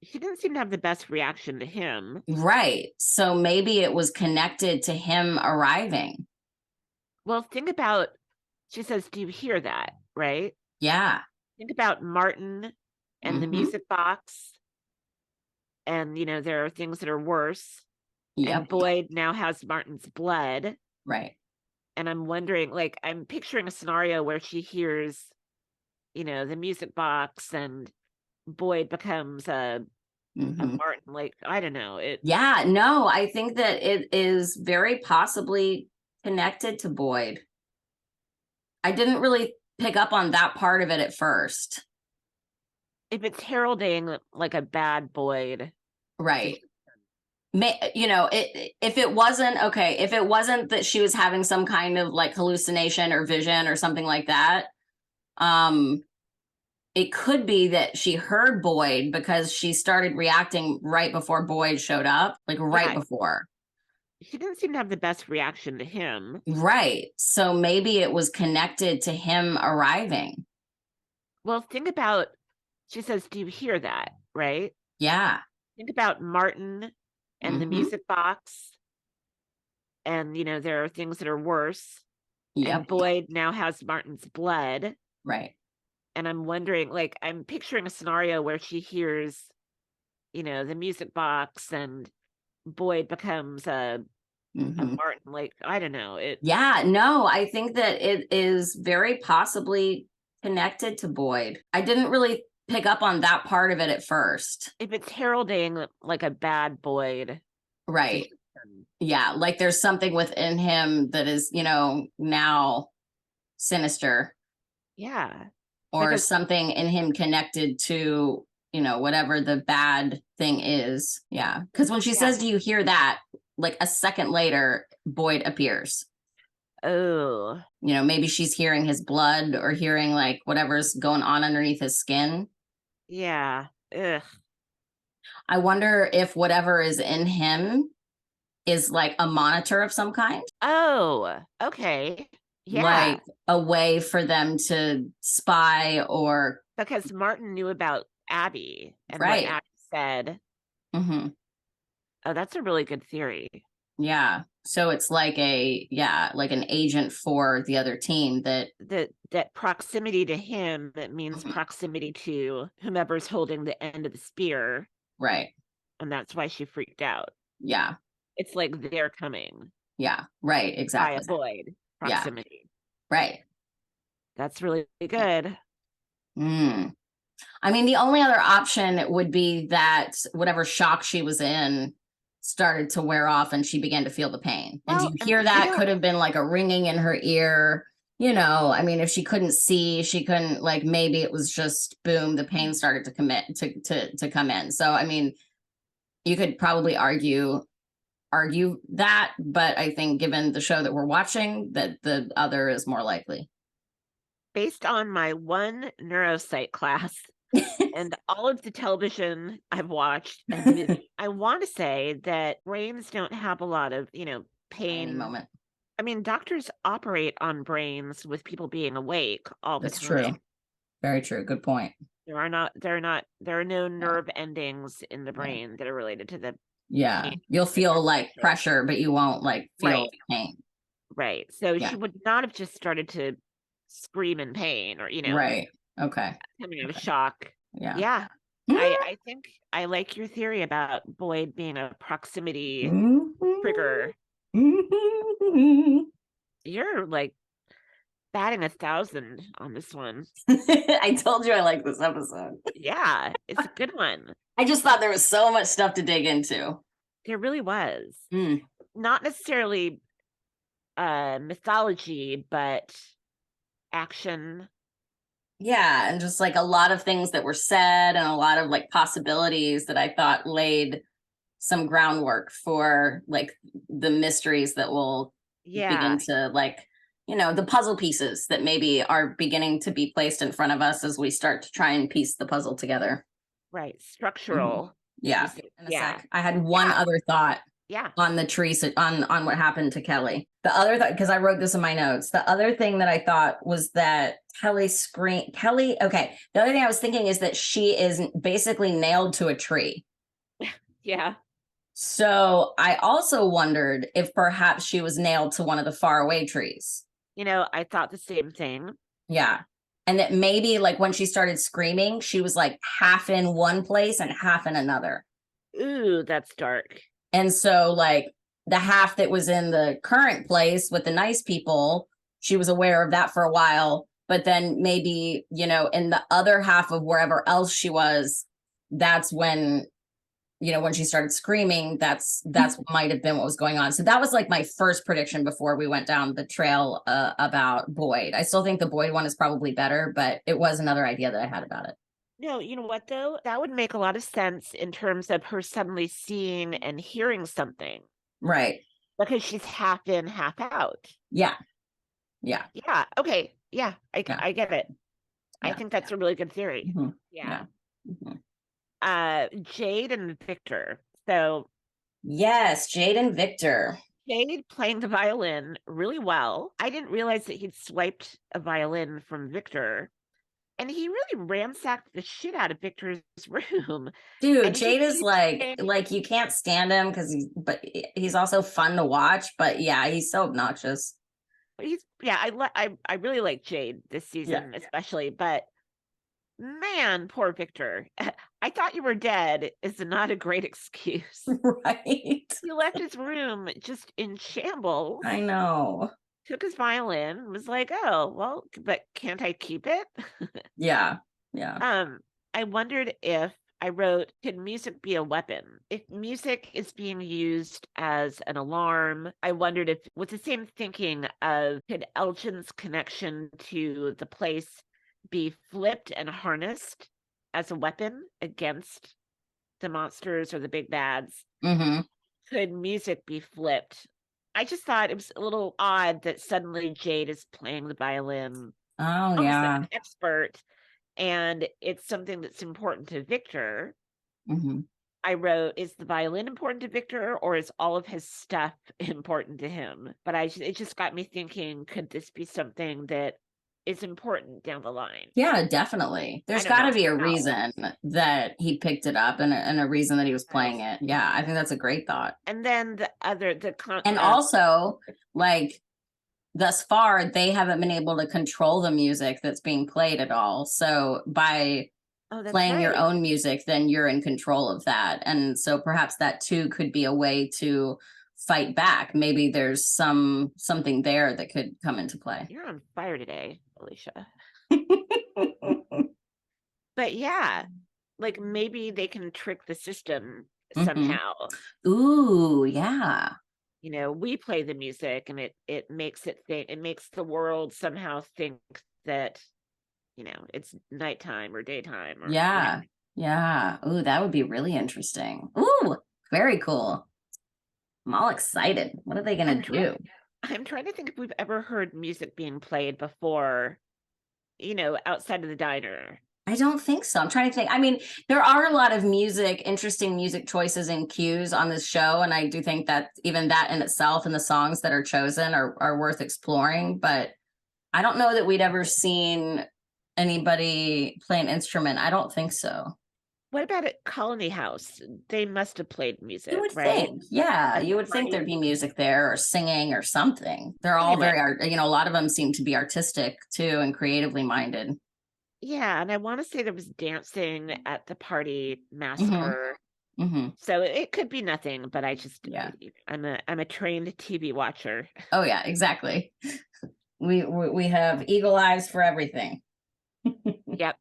She didn't seem to have the best reaction to him. Right. So maybe it was connected to him arriving. Well, think about, she says, do you hear that? Right? Yeah. Think about Martin and the music box. And, there are things that are worse. Yep. And Boyd now has Martin's blood. Right. And I'm wondering, like, I'm picturing a scenario where she hears, the music box and Boyd becomes a Martin, like, I don't know. Yeah, no, I think that it is very possibly connected to Boyd. I didn't really pick up on that part of it at first. If it's heralding like a bad Boyd. Right. If it wasn't that she was having some kind of like hallucination or vision or something like that, it could be that she heard Boyd because she started reacting right before Boyd showed up, like right before. She didn't seem to have the best reaction to him. Right. So maybe it was connected to him arriving. Well, think about, she says, do you hear that? Right? Yeah. Think about Martin and the music box. And, there are things that are worse. Yep. And Boyd now has Martin's blood. Right. And I'm wondering, like, I'm picturing a scenario where she hears, the music box and Boyd becomes a Martin, like, I don't know. Yeah, no, I think that it is very possibly connected to Boyd. I didn't really pick up on that part of it at first. If it's heralding like a bad Boyd. Right. Yeah, like there's something within him that is, now sinister. Yeah. Or something in him connected to, whatever the bad thing is. Yeah. Because when she says, do you hear that? Like a second later, Boyd appears. Oh. Maybe she's hearing his blood or hearing like whatever's going on underneath his skin. Yeah. Ugh. I wonder if whatever is in him is like a monitor of some kind. Oh, okay. Yeah. Like a way for them to spy or. Because Martin knew about Abby and what Abby said. Oh, that's a really good theory. Yeah. So it's like like an agent for the other team that proximity to him, that means proximity to whomever's holding the end of the spear. Right. and that's why she freaked out. Yeah. It's like they're coming. Yeah. Right. I Exactly. avoid proximity. Yeah. Right. That's really good. Mm. I mean, the only other option would be that whatever shock she was in started to wear off and she began to feel the pain. And do you hear that? Could have been like a ringing in her ear. You know, I mean, if she couldn't see, she couldn't, like, maybe it was just boom, the pain started to to come in. So, I mean, you could probably argue that, but I think given the show that we're watching, that the other is more likely. Based on my one neuropsych class and all of the television I've watched and the movie, I want to say that brains don't have a lot of, pain. Any moment. I mean, doctors operate on brains with people being awake all the That's time. true. Very true. Good point. There are no nerve endings in the brain that are related to the pain. You'll feel like pressure, but you won't like feel pain. Right. So she would not have just started to scream in pain or, right. Okay. coming out of shock. Yeah. Yeah. I think I like your theory about Boyd being a proximity trigger. You're like batting 1,000 on this one. I told you I like this episode. Yeah, it's a good one. I just thought there was so much stuff to dig into. There really was. Not necessarily mythology, but action. Yeah, and just like a lot of things that were said and a lot of like possibilities that I thought laid some groundwork for like the mysteries that will begin to like, the puzzle pieces that maybe are beginning to be placed in front of us as we start to try and piece the puzzle together. Right. Structural. Yeah. In a sec. I had one other thought. Yeah. On the tree, on what happened to Kelly. The other thing, because I wrote this in my notes, the other thing that I thought was that Kelly, okay. The other thing I was thinking is that she is basically nailed to a tree. Yeah. So I also wondered if perhaps she was nailed to one of the faraway trees. I thought the same thing. Yeah. And that maybe like when she started screaming, she was like half in one place and half in another. Ooh, that's dark. And so like the half that was in the current place with the nice people, she was aware of that for a while. But then maybe, in the other half of wherever else she was, that's when, when she started screaming, that's might have been what was going on. So that was like my first prediction before we went down the trail about Boyd. I still think the Boyd one is probably better, but it was another idea that I had about it. No, you know what, though? That would make a lot of sense in terms of her suddenly seeing and hearing something. Right. Because she's half in, half out. Yeah. Yeah. Yeah. Okay. Yeah. I get it. Yeah. I think that's a really good theory. Mm-hmm. Yeah. Mm-hmm. Jade and Victor. So. Yes, Jade and Victor. Jade playing the violin really well. I didn't realize that he'd swiped a violin from Victor. And he really ransacked the shit out of Victor's room. Dude, Jade is like you can't stand him but he's also fun to watch. But yeah, he's so obnoxious. I really like Jade this season, especially. But man, poor Victor. I thought you were dead is not a great excuse. Right. He left his room just in shambles. I know. Took his violin, was like, oh, well, but can't I keep it? Yeah. I wondered if I wrote, could music be a weapon? If music is being used as an alarm, I wondered if, with the same thinking of, could Elgin's connection to the place be flipped and harnessed as a weapon against the monsters or the big bads? Mm-hmm. Could music be flipped? I just thought it was a little odd that suddenly Jade is playing the violin. Oh, yeah. An expert. And it's something that's important to Victor. Mm-hmm. I wrote, is the violin important to Victor or is all of his stuff important to him? But it just got me thinking, could this be something that is important down the line? Yeah, definitely. There's got to be a reason that he picked it up and a reason that he was playing it. Yeah, I think that's a great thought. And then also, like, thus far, they haven't been able to control the music that's being played at all. So by Oh, that's playing your right. own music, then you're in control of that. And so perhaps that too could be a way to fight back. Maybe there's something there that could come into play. You're on fire today, Alicia. But yeah, like maybe they can trick the system somehow. Ooh, yeah. You know, we play the music and it makes it think, it makes the world somehow think that, you know, it's nighttime or daytime or Yeah. whatever. Yeah. Ooh, that would be really interesting. Ooh, very cool. I'm all excited. What are they gonna do? I'm trying to think if we've ever heard music being played before, you know, outside of the diner. I don't think so. I'm trying to think. I mean, there are a lot of interesting music choices and cues on this show. And I do think that even that in itself and the songs that are chosen are worth exploring. But I don't know that we'd ever seen anybody play an instrument. I don't think so. What about at Colony House? They must have played music, You would right? think, yeah, At you the would think party. there'd be music there or singing or something. They're all Anyway. very, a lot of them seem to be artistic too and creatively minded. Yeah, and I want to say there was dancing at the party massacre. So it could be nothing, but I just I'm a trained TV watcher. Oh yeah, exactly. We have eagle eyes for everything. Yep.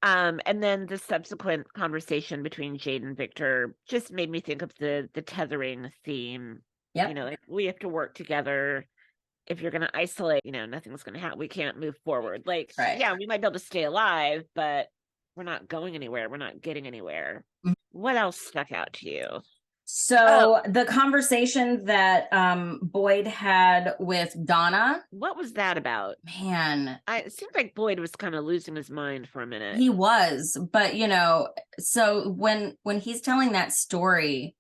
And then the subsequent conversation between Jade and Victor just made me think of the tethering theme. Yep. You know, like we have to work together. If you're going to isolate, you know, nothing's going to happen. We can't move forward. Like, yeah, we might be able to stay alive, but we're not going anywhere. We're not getting anywhere. What else stuck out to you? So the conversation that Boyd had with Donna. What was that about? Man. It seemed like Boyd was kind of losing his mind for a minute. He was, but so when he's telling that story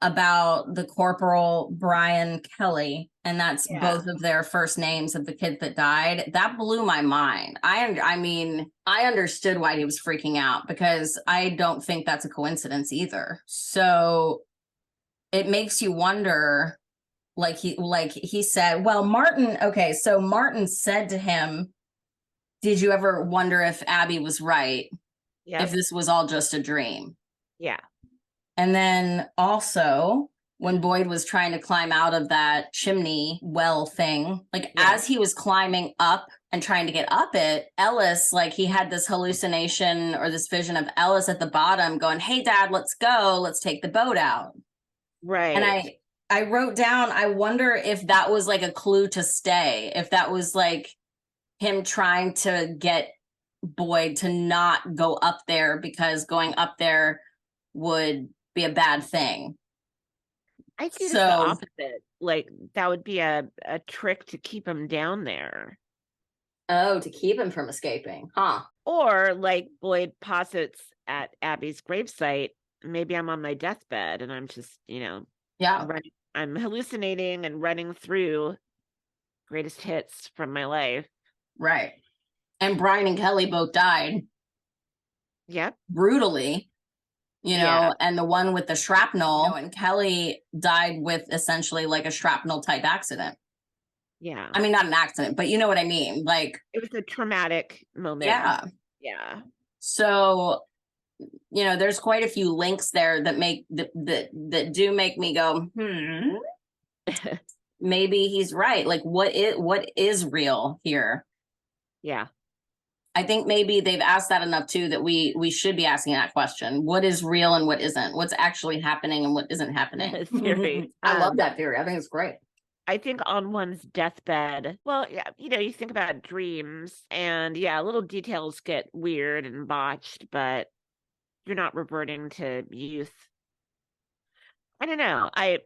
about the Corporal Brian Kelly, and that's both of their first names of the kid that died, that blew my mind. I mean, I understood why he was freaking out because I don't think that's a coincidence either. So it makes you wonder, like he said, well, Martin, okay, so Martin said to him, did you ever wonder if Abby was right? If this was all just a dream? Yeah. And then also when Boyd was trying to climb out of that chimney well thing, like as he was climbing up and trying to get up it, Ellis, like he had this hallucination or this vision of Ellis at the bottom going, hey dad, let's go. Let's take the boat out. Right. And I wrote down, I wonder if that was like a clue to stay, if that was like him trying to get Boyd to not go up there because going up there would be a bad thing. I see it as the opposite. Like that would be a trick to keep him down there. Oh, to keep him from escaping, huh? Or like Boyd posits at Abby's gravesite, maybe I'm on my deathbed and I'm just, I'm hallucinating and running through greatest hits from my life. Right. And Brian and Kelly both died. Yep. Brutally, and the one with the shrapnel, and Kelly died with essentially like a shrapnel type accident. Yeah. I mean, not an accident, but you know what I mean? Like it was a traumatic moment. Yeah. Yeah. So, there's quite a few links there that make that do make me go, maybe he's right. Like what is real here? Yeah. I think maybe they've asked that enough too, that we should be asking that question. What is real and what isn't? What's actually happening and what isn't happening? Theory. I love that theory. I think it's great. I think on one's deathbed, well, yeah, you think about dreams and little details get weird and botched, but you're not reverting to youth. I don't know. I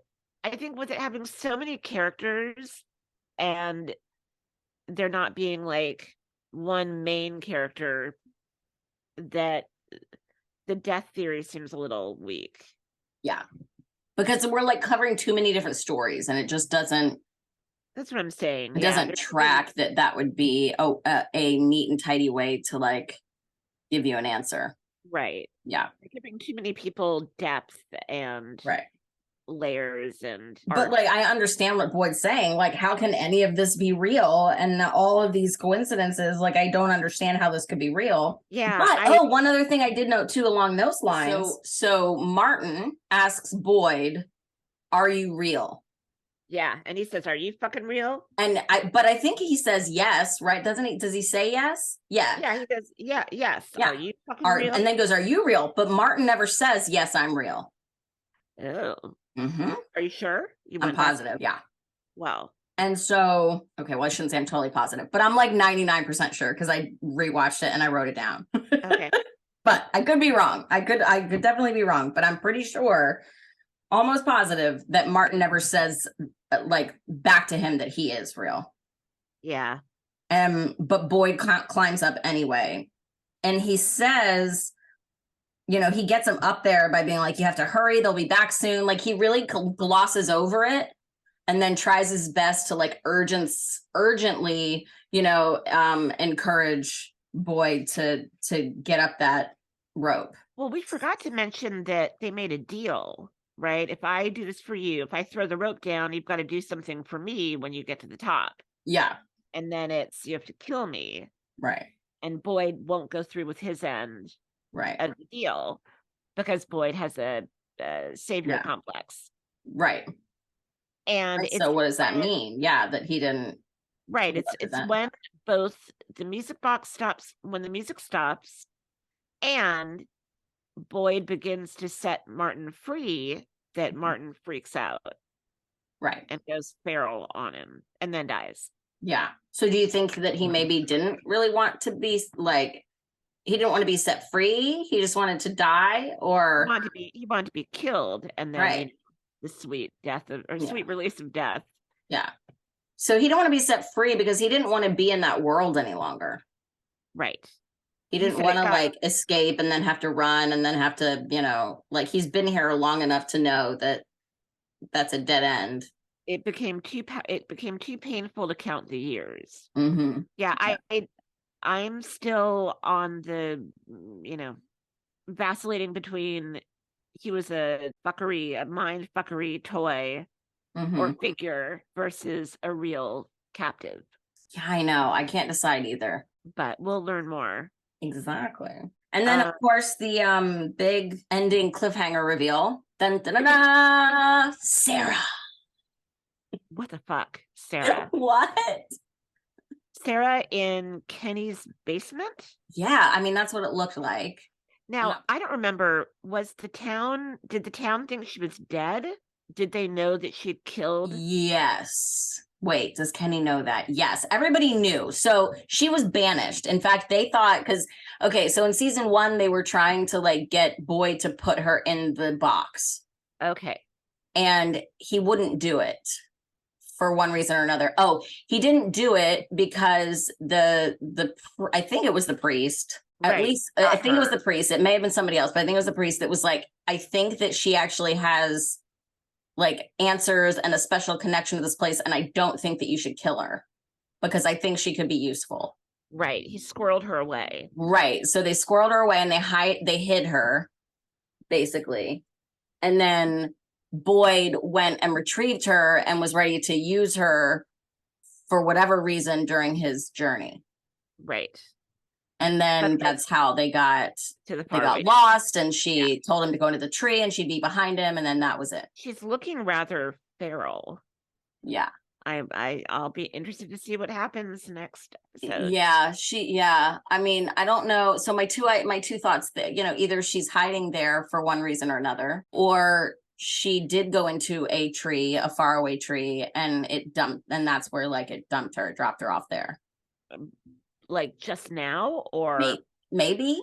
think with it having so many characters and there not being like one main character, that the death theory seems a little weak. Yeah. Because we're like covering too many different stories and it just doesn't. That's what I'm saying. It doesn't track that would be a neat and tidy way to like give you an answer. Right. Yeah. They're giving too many people depth and right. layers and But art. like, I understand what Boyd's saying. Like, how can any of this be real? And all of these coincidences, like, I don't understand how this could be real. Yeah, But one other thing I did note too along those lines. So Martin asks Boyd, "Are you real?" Yeah, and he says, "Are you fucking real?" And I think he says yes, right? Doesn't he? Does he say yes? Yeah. Yeah, he does. Yeah, yes. Yeah. Are you fucking real? And then goes, "Are you real?" But Martin never says, "Yes, I'm real." Oh. Mm-hmm. Are you sure? I'm positive. Yeah. Wow. And so, okay, well, I shouldn't say I'm totally positive, but I'm like 99% sure because I rewatched it and I wrote it down. Okay. But I could be wrong. I could definitely be wrong, but I'm pretty sure, almost positive, that Martin never says like back to him that he is real. Yeah. But Boyd climbs up anyway. And he says, you know, he gets him up there by being like, "You have to hurry, they'll be back soon." Like, he really glosses over it and then tries his best to like urgently, you know, encourage Boyd to get up that rope. Well, we forgot to mention that they made a deal, right? If I do this for you, if I throw the rope down, you've got to do something for me when you get to the top. Yeah. And then you have to kill me. Right. And Boyd won't go through with his end of the deal because Boyd has a savior complex. Right. And so what does that mean? Yeah, that he didn't. Right. It's when both the music box stops, when the music stops, and Boyd begins to set Martin free, that Martin freaks out. Right. And goes feral on him and then dies. Yeah. So do you think that he maybe didn't really want to be like, he didn't want to be set free? He just wanted to die, or he wanted to be killed, and then you know, the sweet death sweet release of death. Yeah. So he didn't want to be set free because he didn't want to be in that world any longer. Right. He didn't want to like escape and then have to run and then have to, you know, like, he's been here long enough to know that that's a dead end. It became too painful to count the years. Mm-hmm. Yeah, I'm still on the, you know, vacillating between he was a mind fuckery toy or figure versus a real captive. Yeah, I know. I can't decide either. But we'll learn more. Exactly. And then of course the big ending cliffhanger reveal. Dun, dun, dun, dun, Sarah. What the fuck? Sarah. What? Sarah in Kenny's basement? Yeah, I mean, that's what it looked like. Now, I don't remember, did the town think she was dead? Did they know that she'd killed? Yes. Wait, does Kenny know that? Yes, everybody knew. So she was banished. In fact, they thought, so in season 1, they were trying to like get Boyd to put her in the box. Okay. And he wouldn't do it for one reason or another. Oh, he didn't do it because I think it was the priest. At least I think it was the priest. It may have been somebody else, but I think it was the priest that was like, I think that she actually has like answers and a special connection to this place, and I don't think that you should kill her because I think she could be useful. Right. He squirreled her away. Right. So they squirreled her away and they hid her, basically. And then Boyd went and retrieved her and was ready to use her for whatever reason during his journey. Right. And then that's how they got lost, and she told him to go into the tree and she'd be behind him, and then that was it. She's looking rather feral. Yeah. I'll be interested to see what happens next episode. Yeah. I mean, I don't know. So my two thoughts that, you know, either she's hiding there for one reason or another, or she did go into a tree, a faraway tree, and that's where like it dropped her off there. Like just now, or maybe,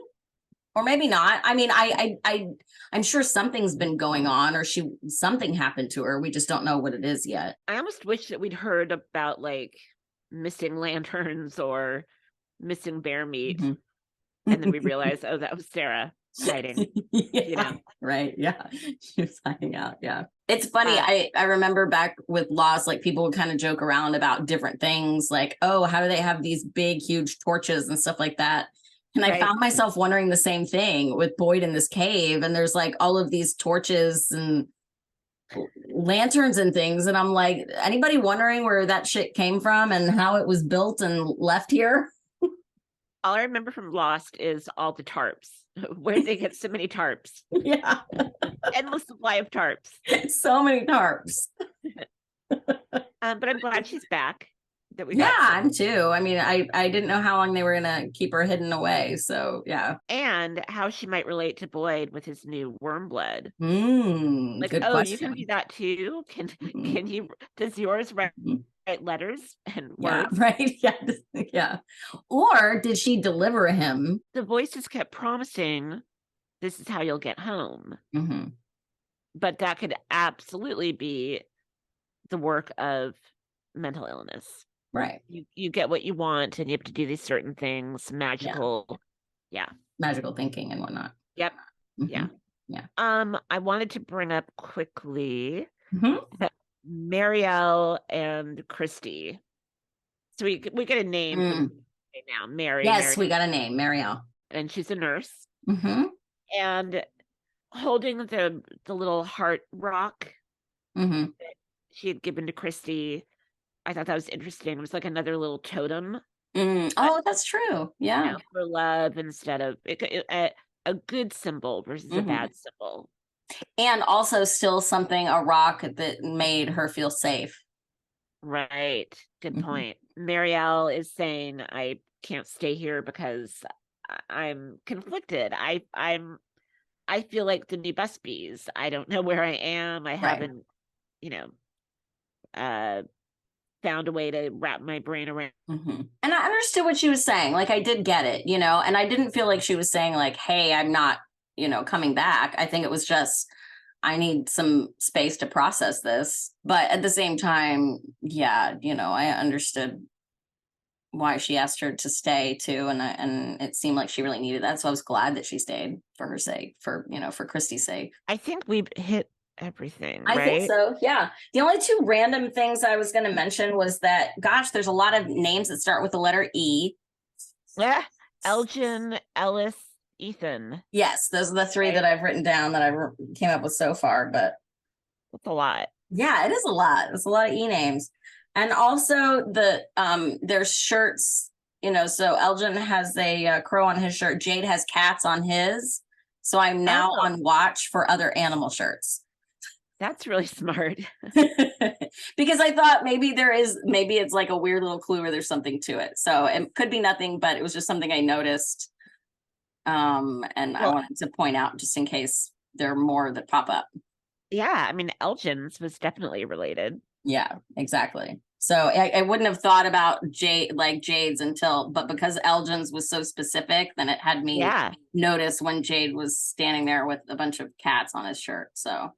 or maybe not. I mean, I'm sure something's been going on, or something happened to her. We just don't know what it is yet. I almost wish that we'd heard about like missing lanterns or missing bear meat, and then we realized, oh, that was Sarah hiding. You know, right? Yeah, she was hiding out. Yeah, it's funny. I remember back with Lost, like people would kind of joke around about different things, like, oh, how do they have these big, huge torches and stuff like that? And I found myself wondering the same thing with Boyd in this cave, and there's like all of these torches, and lanterns and things. And I'm like, anybody wondering where that shit came from and how it was built and left here? All I remember from Lost is all the tarps. Where did they get so many tarps? Yeah. Endless supply of tarps. So many tarps. But I'm glad she's back. That we Yeah, got I'm too. I mean, I didn't know how long they were gonna keep her hidden away. So yeah. And how she might relate to Boyd with his new worm blood. Like, Good oh, question. you can do that too? Can you, does yours write letters and Yeah, words? right. Yeah. Yeah. Or did she deliver him? The voices kept promising, this is how you'll get home. But that could absolutely be the work of mental illness. Right. You get what you want and you have to do these certain things, magical. Yeah. Magical thinking and whatnot. Yep. Yeah. Yeah. I wanted to bring up quickly that Marielle and Christy. So we get a name now. Mary. Yes, Mary. we got a name, Marielle. And she's a nurse. And holding the little heart rock that she had given to Christy. I thought that was interesting. It was like another little totem. Oh, that's true. Yeah. For love instead of a good symbol versus a bad symbol. And also still something, a rock that made her feel safe. Right. Good point. Marielle is saying, I can't stay here because I'm conflicted. I feel like the new Busbies. I don't know where I am. I haven't, found a way to wrap my brain around. And I understood what she was saying. Like, I did get it, and I didn't feel like she was saying like, hey, I'm not, coming back. I think it was just, I need some space to process this. But at the same time, yeah, I understood why she asked her to stay too. And it seemed like she really needed that. So I was glad that she stayed for her sake, for Christy's sake. I think we've hit everything, I right? think so. Yeah. The only two random things I was going to mention was that, gosh, there's a lot of names that start with the letter E. Yeah. Elgin, Ellis, Ethan. Yes. Those are the three that I've written down that I came up with so far, but that's a lot. Yeah, it is a lot. It's a lot of E names. And also there's shirts, so Elgin has a crow on his shirt. Jade has cats on his. So I'm now on watch for other animal shirts. That's really smart. Because I thought maybe it's like a weird little clue or there's something to it. So it could be nothing, but it was just something I noticed. And I wanted to point out just in case there are more that pop up. Yeah, I mean, Elgin's was definitely related. Yeah, exactly. So I wouldn't have thought about Jade's but because Elgin's was so specific, then it had me notice when Jade was standing there with a bunch of cats on his shirt. So.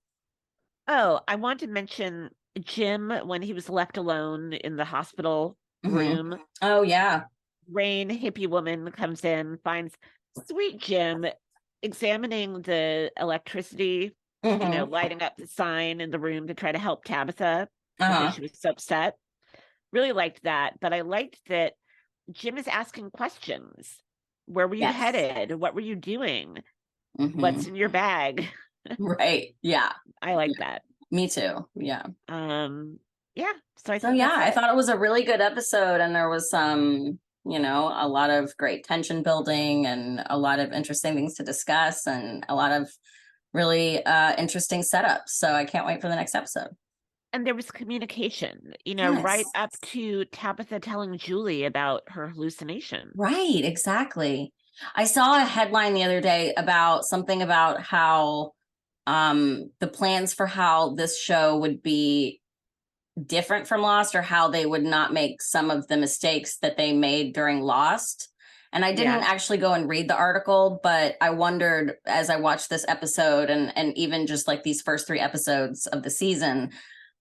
Oh, I want to mention Jim when he was left alone in the hospital room. Oh, yeah. Rain, hippie woman, comes in, finds sweet Jim examining the electricity, lighting up the sign in the room to try to help Tabitha because she was so upset. Really liked that. But I liked that Jim is asking questions. Where were you headed? What were you doing? What's in your bag? Right. Yeah. I like that. Me too. Yeah. Yeah. So I thought it was a really good episode, and there was some, a lot of great tension building and a lot of interesting things to discuss and a lot of really interesting setups. So I can't wait for the next episode. And there was communication, right up to Tabitha telling Julie about her hallucination. Right. Exactly. I saw a headline the other day about something about how the plans for how this show would be different from Lost, or how they would not make some of the mistakes that they made during Lost. And I didn't actually go and read the article, but I wondered as I watched this episode and even just like these first 3 episodes of the season,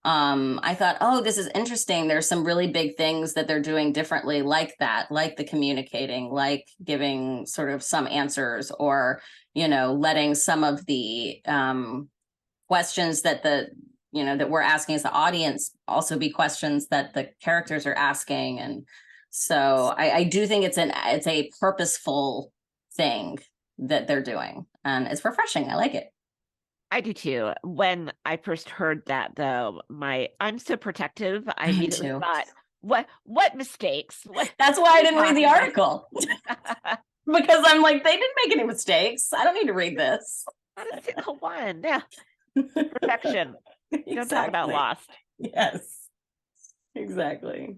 I thought, oh, this is interesting. There's some really big things that they're doing differently, like that, like the communicating, like giving sort of some answers, or, letting some of the questions that that we're asking as the audience also be questions that the characters are asking. And so I do think it's a purposeful thing that they're doing, and it's refreshing. I like it. I do too. When I first heard that, though, I'm so protective. I am immediately too. thought, what mistakes? What That's why I didn't read the talking about? article. Because I'm like, they didn't make any mistakes. I don't need to read this. Not a single one. Yeah. Perfection. Don't talk about Exactly. Lost. Yes. Exactly.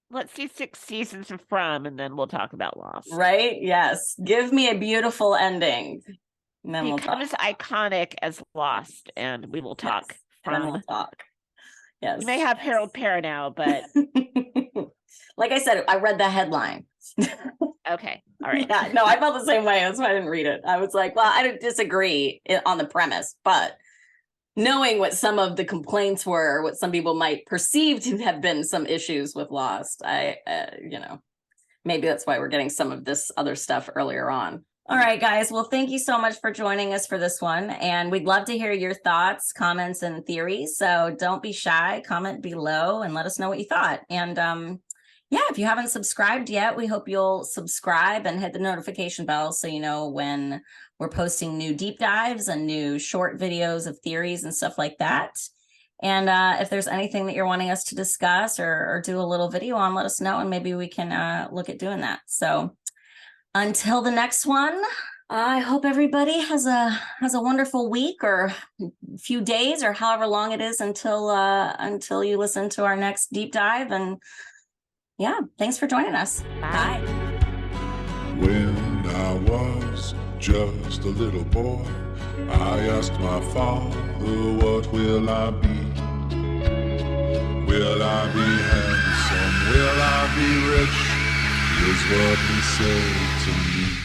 Let's see 6 seasons of From, and then we'll talk about Lost. Right? Yes. Give me a beautiful ending. And then we'll talk. Become as iconic as Lost, and we will talk. Yes. And then we'll talk. Yes. You may have Harold Pear now, but like I said, I read the headline. okay. All right. Yeah, no, I felt the same way. That's why I didn't read it. I was like, well, I don't disagree on the premise, but knowing what some of the complaints were, what some people might perceive to have been some issues with Lost, maybe that's why we're getting some of this other stuff earlier on. All right, guys. Well, thank you so much for joining us for this one. And we'd love to hear your thoughts, comments, and theories. So don't be shy. Comment below and let us know what you thought. And yeah, if you haven't subscribed yet, we hope you'll subscribe and hit the notification bell so you know when we're posting new deep dives and new short videos of theories and stuff like that. And if there's anything that you're wanting us to discuss or do a little video on, let us know and maybe we can look at doing that. So until the next one, I hope everybody has a wonderful week or a few days or however long it is until you listen to our next deep dive. And yeah, thanks for joining us. Bye. When I was just a little boy, I asked my father, what will I be? Will I be handsome? Will I be rich? Is what he said to me.